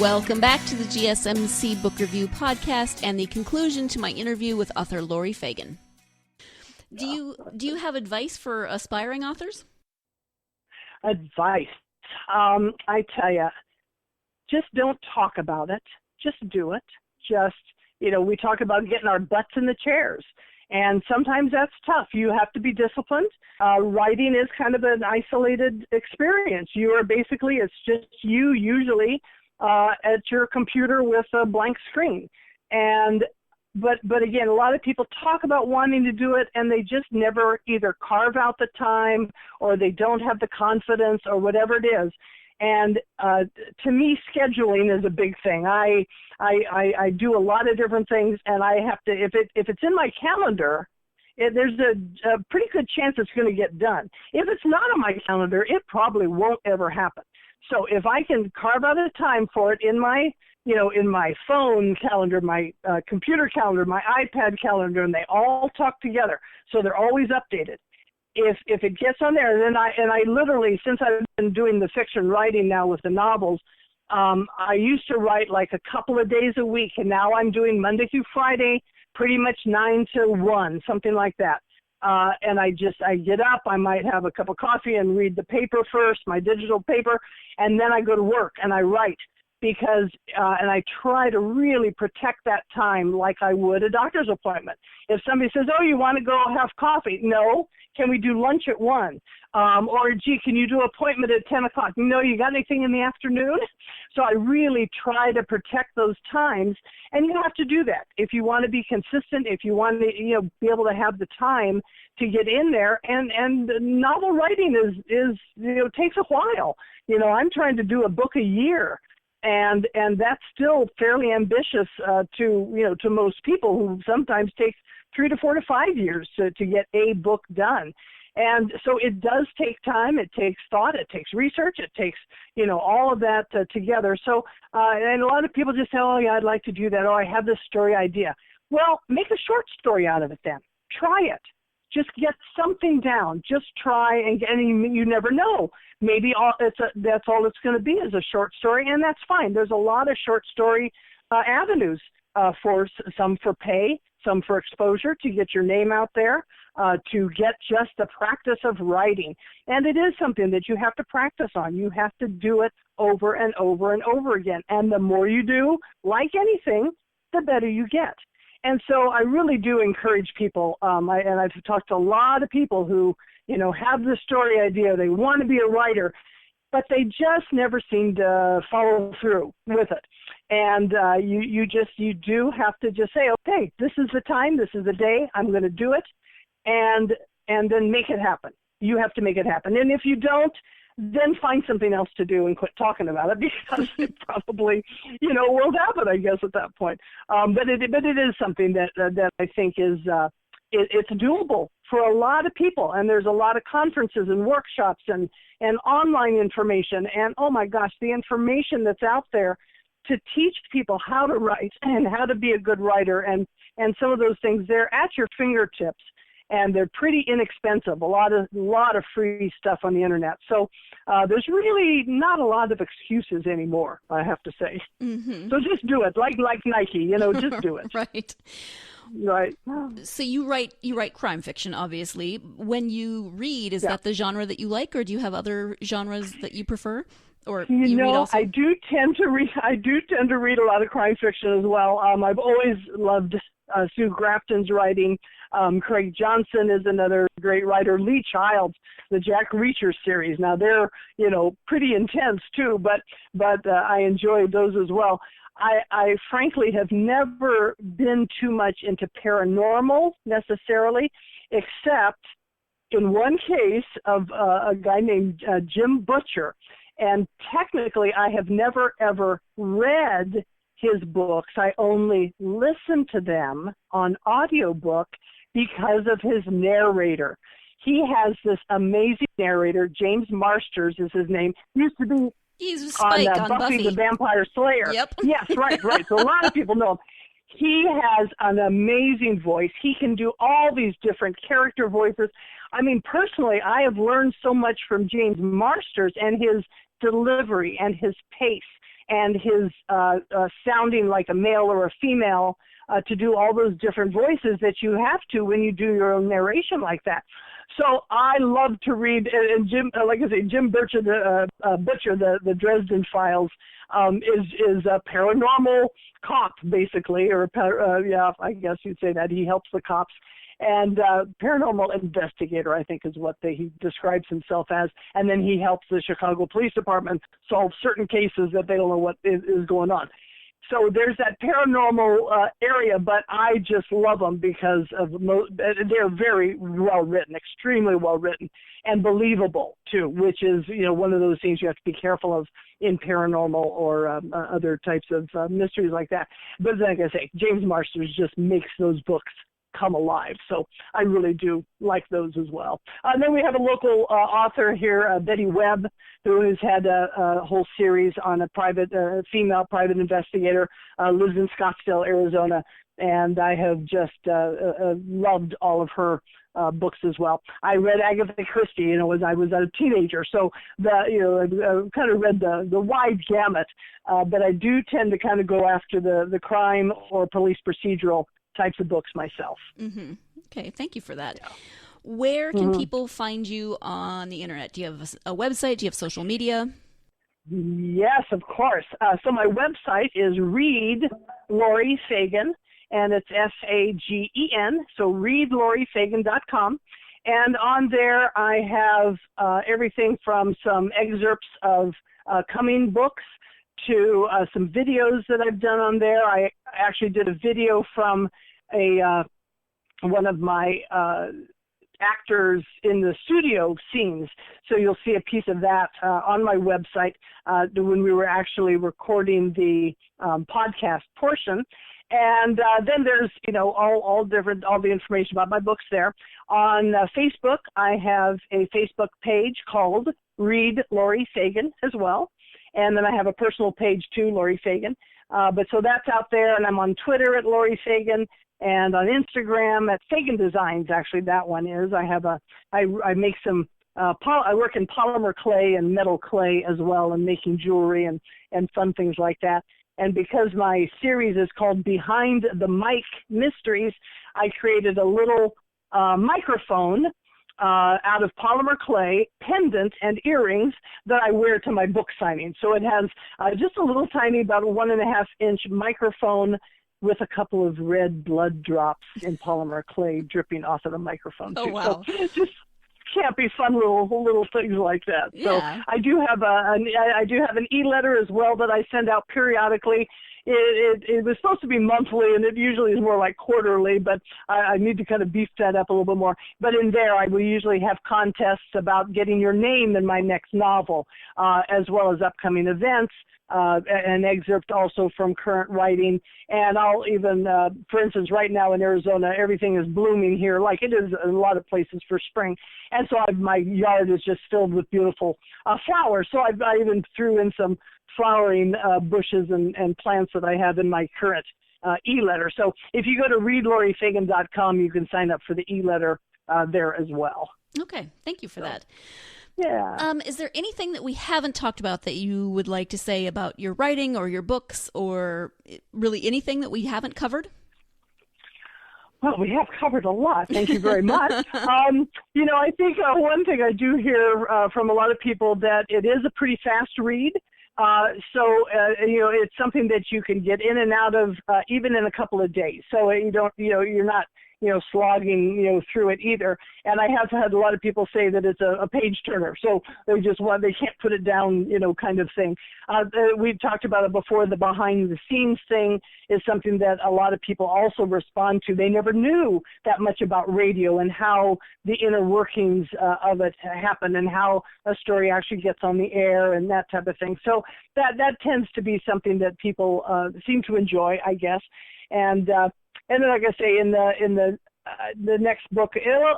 Welcome back to the GSMC Book Review Podcast and the conclusion to my interview with author Laurie Fagen. Do you have advice for aspiring authors? Advice. I tell you, just don't talk about it. Just do it. We talk about getting our butts in the chairs. And sometimes that's tough. You have to be disciplined. Writing is kind of an isolated experience. It's just you usually at your computer with a blank screen. But again, a lot of people talk about wanting to do it, and they just never either carve out the time, or they don't have the confidence, or whatever it is. And to me, scheduling is a big thing. I do a lot of different things, and I have to, if it's in my calendar, there's a pretty good chance it's going to get done. If it's not on my calendar, it probably won't ever happen. So if I can carve out a time for it in my phone calendar, my computer calendar, my iPad calendar, and they all talk together, so they're always updated. if it gets on there, then I literally, since I've been doing the fiction writing now with the novels, I used to write like a couple of days a week, and now I'm doing Monday through Friday, pretty much 9 to 1, something like that. And I get up, I might have a cup of coffee and read the paper first, my digital paper, and then I go to work and I write. Because, and I try to really protect that time like I would a doctor's appointment. If somebody says, oh, you want to go have coffee? No. Can we do lunch at 1? Or, gee, can you do an appointment at 10 o'clock? No, you got anything in the afternoon? So I really try to protect those times, and you have to do that. If you want to be consistent, if you want to, be able to have the time to get in there, and novel writing is takes a while. I'm trying to do a book a year. And that's still fairly ambitious to most people, who sometimes takes 3 to 4 to 5 years to get a book done. And so it does take time, it takes thought, it takes research, it takes, all of that together. So, and a lot of people just say, oh yeah, I'd like to do that. Oh, I have this story idea. Well, make a short story out of it then. Try it. Just get something down. Just try, and you never know. Maybe that's all it's going to be is a short story, and that's fine. There's a lot of short story avenues for some for pay, some for exposure, to get your name out there, to get just the practice of writing. And it is something that you have to practice on. You have to do it over and over and over again. And the more you do, like anything, the better you get. And so I really do encourage people, and I've talked to a lot of people who, have the story idea, they want to be a writer, but they just never seem to follow through with it. And you do have to just say, okay, this is the time, this is the day, I'm going to do it, and then make it happen. You have to make it happen. And if you don't, then find something else to do and quit talking about it, because it probably, won't happen, I guess, at that point. But it is something that I think is it's doable for a lot of people. And there's a lot of conferences and workshops and online information. And, oh, my gosh, the information that's out there to teach people how to write and how to be a good writer, and some of those things, they're at your fingertips. And they're pretty inexpensive, a lot of free stuff on the internet. So there's really not a lot of excuses anymore, I have to say. Mm-hmm. So just do it, like Nike, just do it. Right. Right. So you write crime fiction, obviously. When you read, is that the genre that you like, or do you have other genres that you prefer? Or read also? I do tend to read a lot of crime fiction as well. I've always loved Sue Grafton's writing. Craig Johnson is another great writer. Lee Childs, the Jack Reacher series. Now they're, pretty intense too, but I enjoy those as well. I frankly have never been too much into paranormal necessarily, except in one case of a guy named Jim Butcher. And technically I have never ever read his books. I only listen to them on audiobook because of his narrator. He has this amazing narrator. James Marsters is his name. He used to be He's Spike on Buffy the Vampire Slayer. Yep. Yes, right. So a lot of people know him. He has an amazing voice. He can do all these different character voices. I mean, personally, I have learned so much from James Marsters and his delivery and his pace and his sounding like a male or a female, to do all those different voices that you have to when you do your own narration like that. So I love to read, and Jim, like I say, Jim Butcher, the Dresden Files, is a paranormal cop, basically, or I guess you'd say that. He helps the cops. And paranormal investigator, I think, is what he describes himself as. And then he helps the Chicago Police Department solve certain cases that they don't know what is going on. So there's that paranormal area, but I just love them because they're very well written, extremely well written, and believable too, which is one of those things you have to be careful of in paranormal or other types of mysteries like that. But like I say, James Marsters just makes those books come alive. So I really do like those as well. And then we have a local author here, Betty Webb, who has had a whole series on a female private investigator, lives in Scottsdale, Arizona. and I have just loved all of her books as well. I read Agatha Christie, as I was a teenager, so I kind of read the wide gamut, but I do tend to kind of go after the crime or police procedural types of books myself. Mm-hmm. Okay, thank you for that. Yeah. Where can people find you on the internet? Do you have a website? Do you have social media? Yes, of course. So my website is Read Laurie Fagen, and it's Fagen, so readlauriefagen.com. And on there I have everything from some excerpts of coming books to some videos that I've done on there. I actually did a video from one of my actors in the studio scenes, so you'll see a piece of that on my website when we were actually recording the podcast portion. And then there's all the information about my books there. On Facebook, I have a Facebook page called Read Laurie Fagen as well, and then I have a personal page too, Laurie Fagen. But so that's out there, and I'm on Twitter at Laurie Fagen, and on Instagram at Fagen Designs. Actually, that one is. I make some. I work in polymer clay and metal clay as well, and making jewelry and fun things like that. And because my series is called Behind the Mic Mysteries, I created a little microphone out of polymer clay, pendant, and earrings that I wear to my book signing. So it has just a little tiny, about a 1.5-inch microphone with a couple of red blood drops in polymer clay dripping off of the microphone. Oh, too. wow. So just can't be fun little things like that. Yeah. So I do have an e-letter as well that I send out periodically. It was supposed to be monthly, and it usually is more like quarterly, but I need to kind of beef that up a little bit more. But in there, I will usually have contests about getting your name in my next novel, as well as upcoming events, an excerpt also from current writing. And I'll even, for instance, right now in Arizona, everything is blooming here, like it is in a lot of places for spring. And so my yard is just filled with beautiful flowers. So I even threw in some flowering bushes and plants that I have in my current e-letter. So if you go to readlauriefagen.com, you can sign up for the e-letter there as well. Okay, thank you for that. Yeah. Is there anything that we haven't talked about that you would like to say about your writing or your books, or really anything that we haven't covered? Well, we have covered a lot. Thank you very much. I think one thing I do hear from a lot of people that it is a pretty fast read. So it's something that you can get in and out of even in a couple of days. So you're not slogging, through it either. And I have had a lot of people say that it's a page turner. So they can't put it down, kind of thing. We've talked about it before. The behind the scenes thing is something that a lot of people also respond to. They never knew that much about radio and how the inner workings of it happen and how a story actually gets on the air and that type of thing. So that tends to be something that people seem to enjoy, I guess. And then, like I say, in the next book,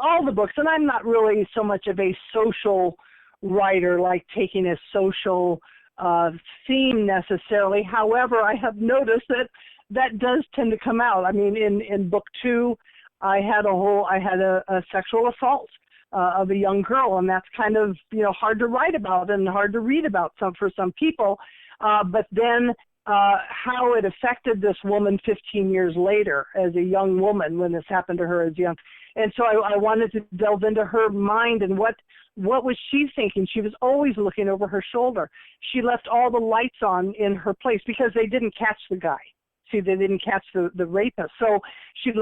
all the books, and I'm not really so much of a social writer, like taking a social theme necessarily. However, I have noticed that does tend to come out. I mean, in book 2, I had a sexual assault of a young girl, and that's kind of hard to write about and hard to read about for some people. But then how it affected this woman 15 years later as a young woman when this happened to her as young. And so I wanted to delve into her mind and what was she thinking. She was always looking over her shoulder. She left all the lights on in her place because they didn't catch the guy. See, they didn't catch the rapist. So she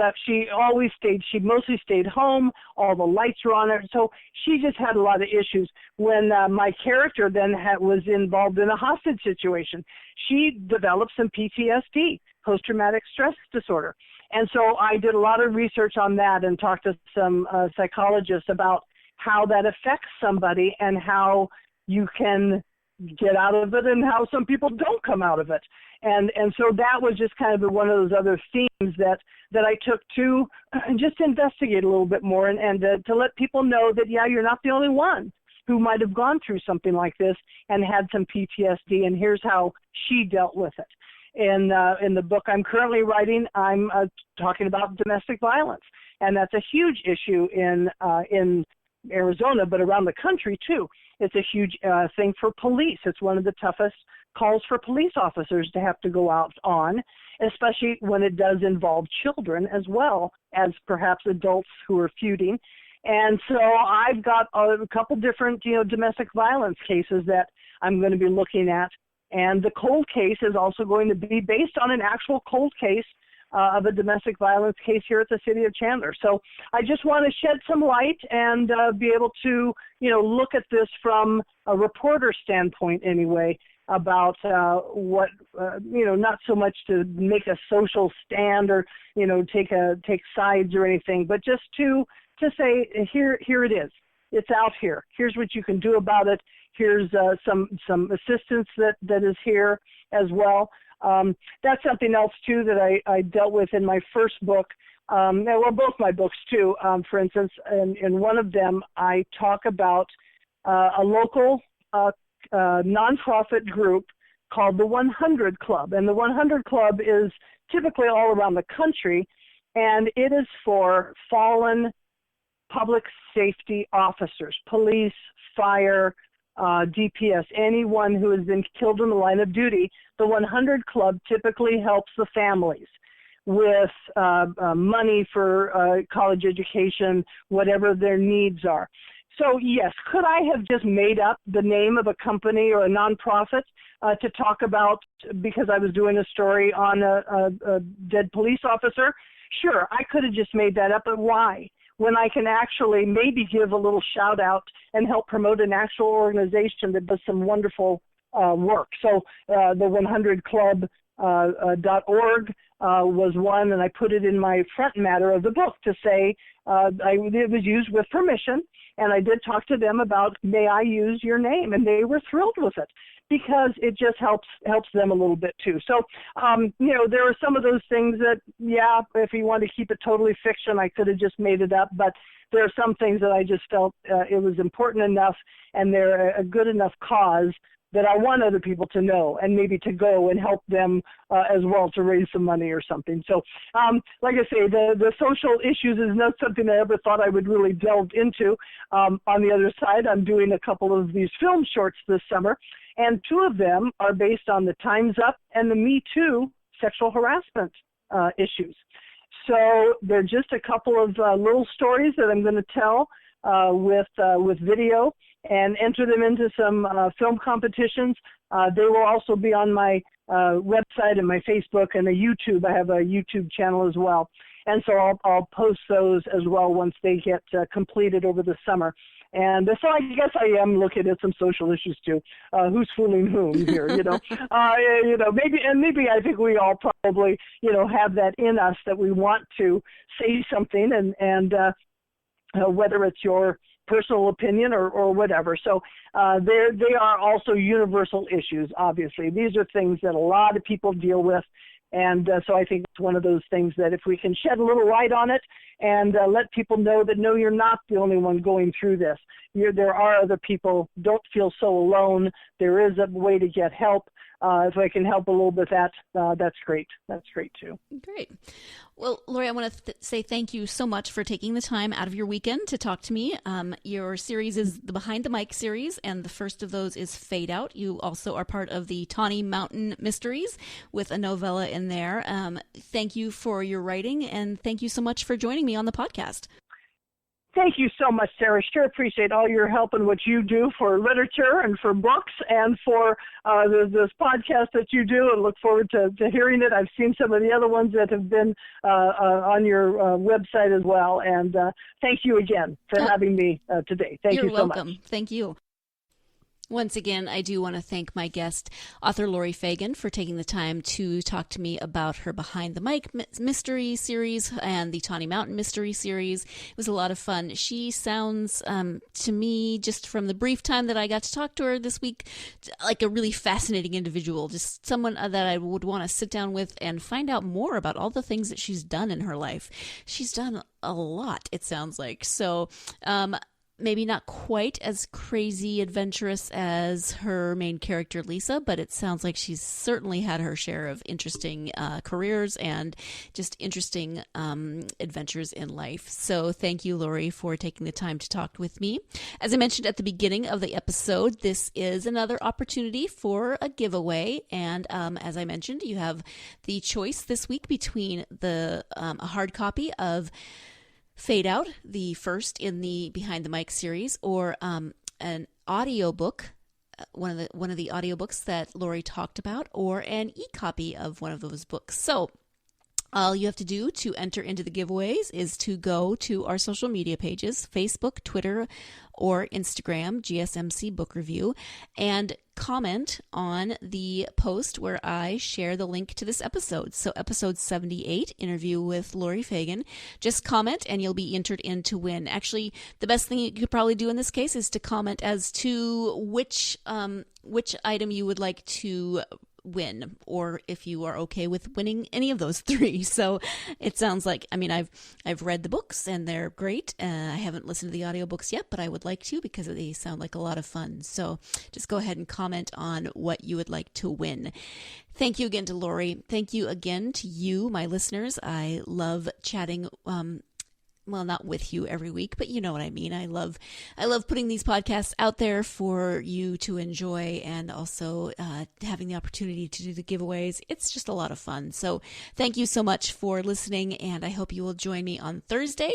mostly stayed home. All the lights were on her. So she just had a lot of issues. When my character then was involved in a hostage situation, she developed some PTSD, post-traumatic stress disorder. And so I did a lot of research on that and talked to some psychologists about how that affects somebody and how you can get out of it and how some people don't come out of it. And so that was just kind of one of those other themes that I took to just investigate a little bit more and to let people know that, yeah, you're not the only one who might have gone through something like this and had some PTSD, and here's how she dealt with it. In the book I'm currently writing, I'm talking about domestic violence, and that's a huge issue in Arizona, but around the country too. It's a huge thing for police. It's one of the toughest calls for police officers to have to go out on, especially when it does involve children as well as perhaps adults who are feuding. And so I've got a couple different, domestic violence cases that I'm going to be looking at. And the cold case is also going to be based on an actual cold case of a domestic violence case here at the city of Chandler. So I just want to shed some light and be able to, look at this from a reporter standpoint anyway, about what, not so much to make a social stand or, take sides or anything, but just to say, here it is. It's out here. Here's what you can do about it. Here's some assistance that is here as well. That's something else, too, that I dealt with in my first book. Both my books, too. For instance, in one of them, I talk about a local nonprofit group called the 100 Club. And the 100 Club is typically all around the country, and it is for fallen public safety officers, police, fire, DPS, anyone who has been killed in the line of duty. The 100 Club typically helps the families with money for college education, whatever their needs are. So, yes, could I have just made up the name of a company or a nonprofit to talk about because I was doing a story on a dead police officer? Sure, I could have just made that up, but why? When I can actually maybe give a little shout out and help promote an actual organization that does some wonderful work. So the 100club.org was one, and I put it in my front matter of the book to say it was used with permission, and I did talk to them about, may I use your name? And they were thrilled with it because it just helps them a little bit too. So, there are some of those things that, if you want to keep it totally fiction, I could have just made it up, but there are some things that I just felt it was important enough and they're a good enough cause that I want other people to know and maybe to go and help them as well to raise some money or something. So, like I say, the social issues is not something I ever thought I would really delve into. On the other side, I'm doing a couple of these film shorts this summer, and two of them are based on the Time's Up and the Me Too sexual harassment issues. So they're just a couple of little stories that I'm going to tell with video and enter them into some film competitions. They will also be on my website and my Facebook and a YouTube. I have a YouTube channel as well. And so I'll post those as well once they get completed over the summer. And so I guess I am looking at some social issues too. Who's fooling whom here, maybe I think we all probably, have that in us that we want to say something and whether it's your personal opinion or whatever. So they are also universal issues, obviously. These are things that a lot of people deal with. And so I think it's one of those things that if we can shed a little light on it and let people know that, no, you're not the only one going through this. There are other people. Don't feel so alone. There is a way to get help. If I can help a little bit, that's great. That's great, too. Great. Well, Laurie, I want to say thank you so much for taking the time out of your weekend to talk to me. Your series is the Behind the Mic series, and the first of those is Fade Out. You also are part of the Tawnee Mountain Mysteries with a novella in there. Thank you for your writing, and thank you so much for joining me on the podcast. Thank you so much, Sarah. Sure appreciate all your help and what you do for literature and for books and for this podcast that you do, and look forward to hearing it. I've seen some of the other ones that have been on your website as well. And thank you again for having me today. Thank you so much. You're welcome. Thank you. Once again, I do want to thank my guest, author Laurie Fagen, for taking the time to talk to me about her Behind the Mic mystery series and the Tawnee Mountain Mystery series. It was a lot of fun. She sounds, to me, just from the brief time that I got to talk to her this week, like a really fascinating individual, just someone that I would want to sit down with and find out more about all the things that she's done in her life. She's done a lot, it sounds like. So, maybe not quite as crazy adventurous as her main character, Lisa, but it sounds like she's certainly had her share of interesting careers and just interesting adventures in life. So thank you, Laurie, for taking the time to talk with me. As I mentioned at the beginning of the episode, this is another opportunity for a giveaway. And as I mentioned, you have the choice this week between a hard copy of Fade Out, the first in the Behind the Mic series, or an audiobook, one of the audiobooks that Laurie talked about, or an e-copy of one of those books. So all you have to do to enter into the giveaways is to go to our social media pages, Facebook, Twitter, or Instagram, GSMC Book Review, and comment on the post where I share the link to this episode. So episode 78, interview with Laurie Fagen. Just comment and you'll be entered in to win. Actually, the best thing you could probably do in this case is to comment as to which item you would like to win, or if you are okay with winning any of those three. So it sounds like, I mean, I've read the books and they're great. I haven't listened to the audiobooks yet, but I would like to because they sound like a lot of fun. So just go ahead and comment on what you would like to win. Thank you again to Laurie. Thank you again to you, my listeners. I love chatting well, not with you every week, but you know what I mean. I love putting these podcasts out there for you to enjoy, and also having the opportunity to do the giveaways. It's just a lot of fun. So thank you so much for listening, and I hope you will join me on Thursday.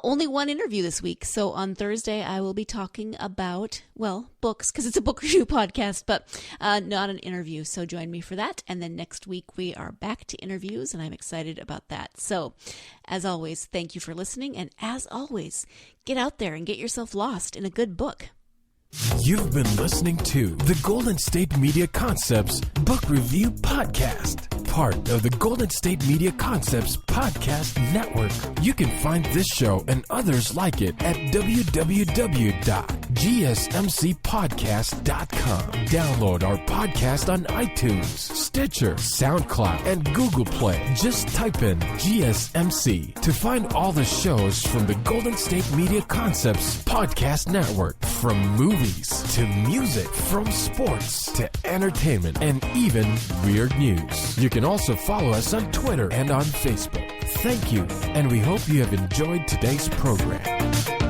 Only one interview this week. So on Thursday, I will be talking about, well, books, because it's a book review podcast, but not an interview. So join me for that. And then next week, we are back to interviews, and I'm excited about that. So as always, thank you for listening. And as always, get out there and get yourself lost in a good book. You've been listening to the Golden State Media Concepts Book Review Podcast, part of the Golden State Media Concepts Podcast Network. You can find this show and others like it at www.gsmcpodcast.com. Download our podcast on iTunes, Stitcher, SoundCloud, and Google Play. Just type in GSMC to find all the shows from the Golden State Media Concepts Podcast Network, from movies to music, from sports to entertainment, and even weird news. You can also follow us on Twitter and on Facebook. Thank you, and we hope you have enjoyed today's program.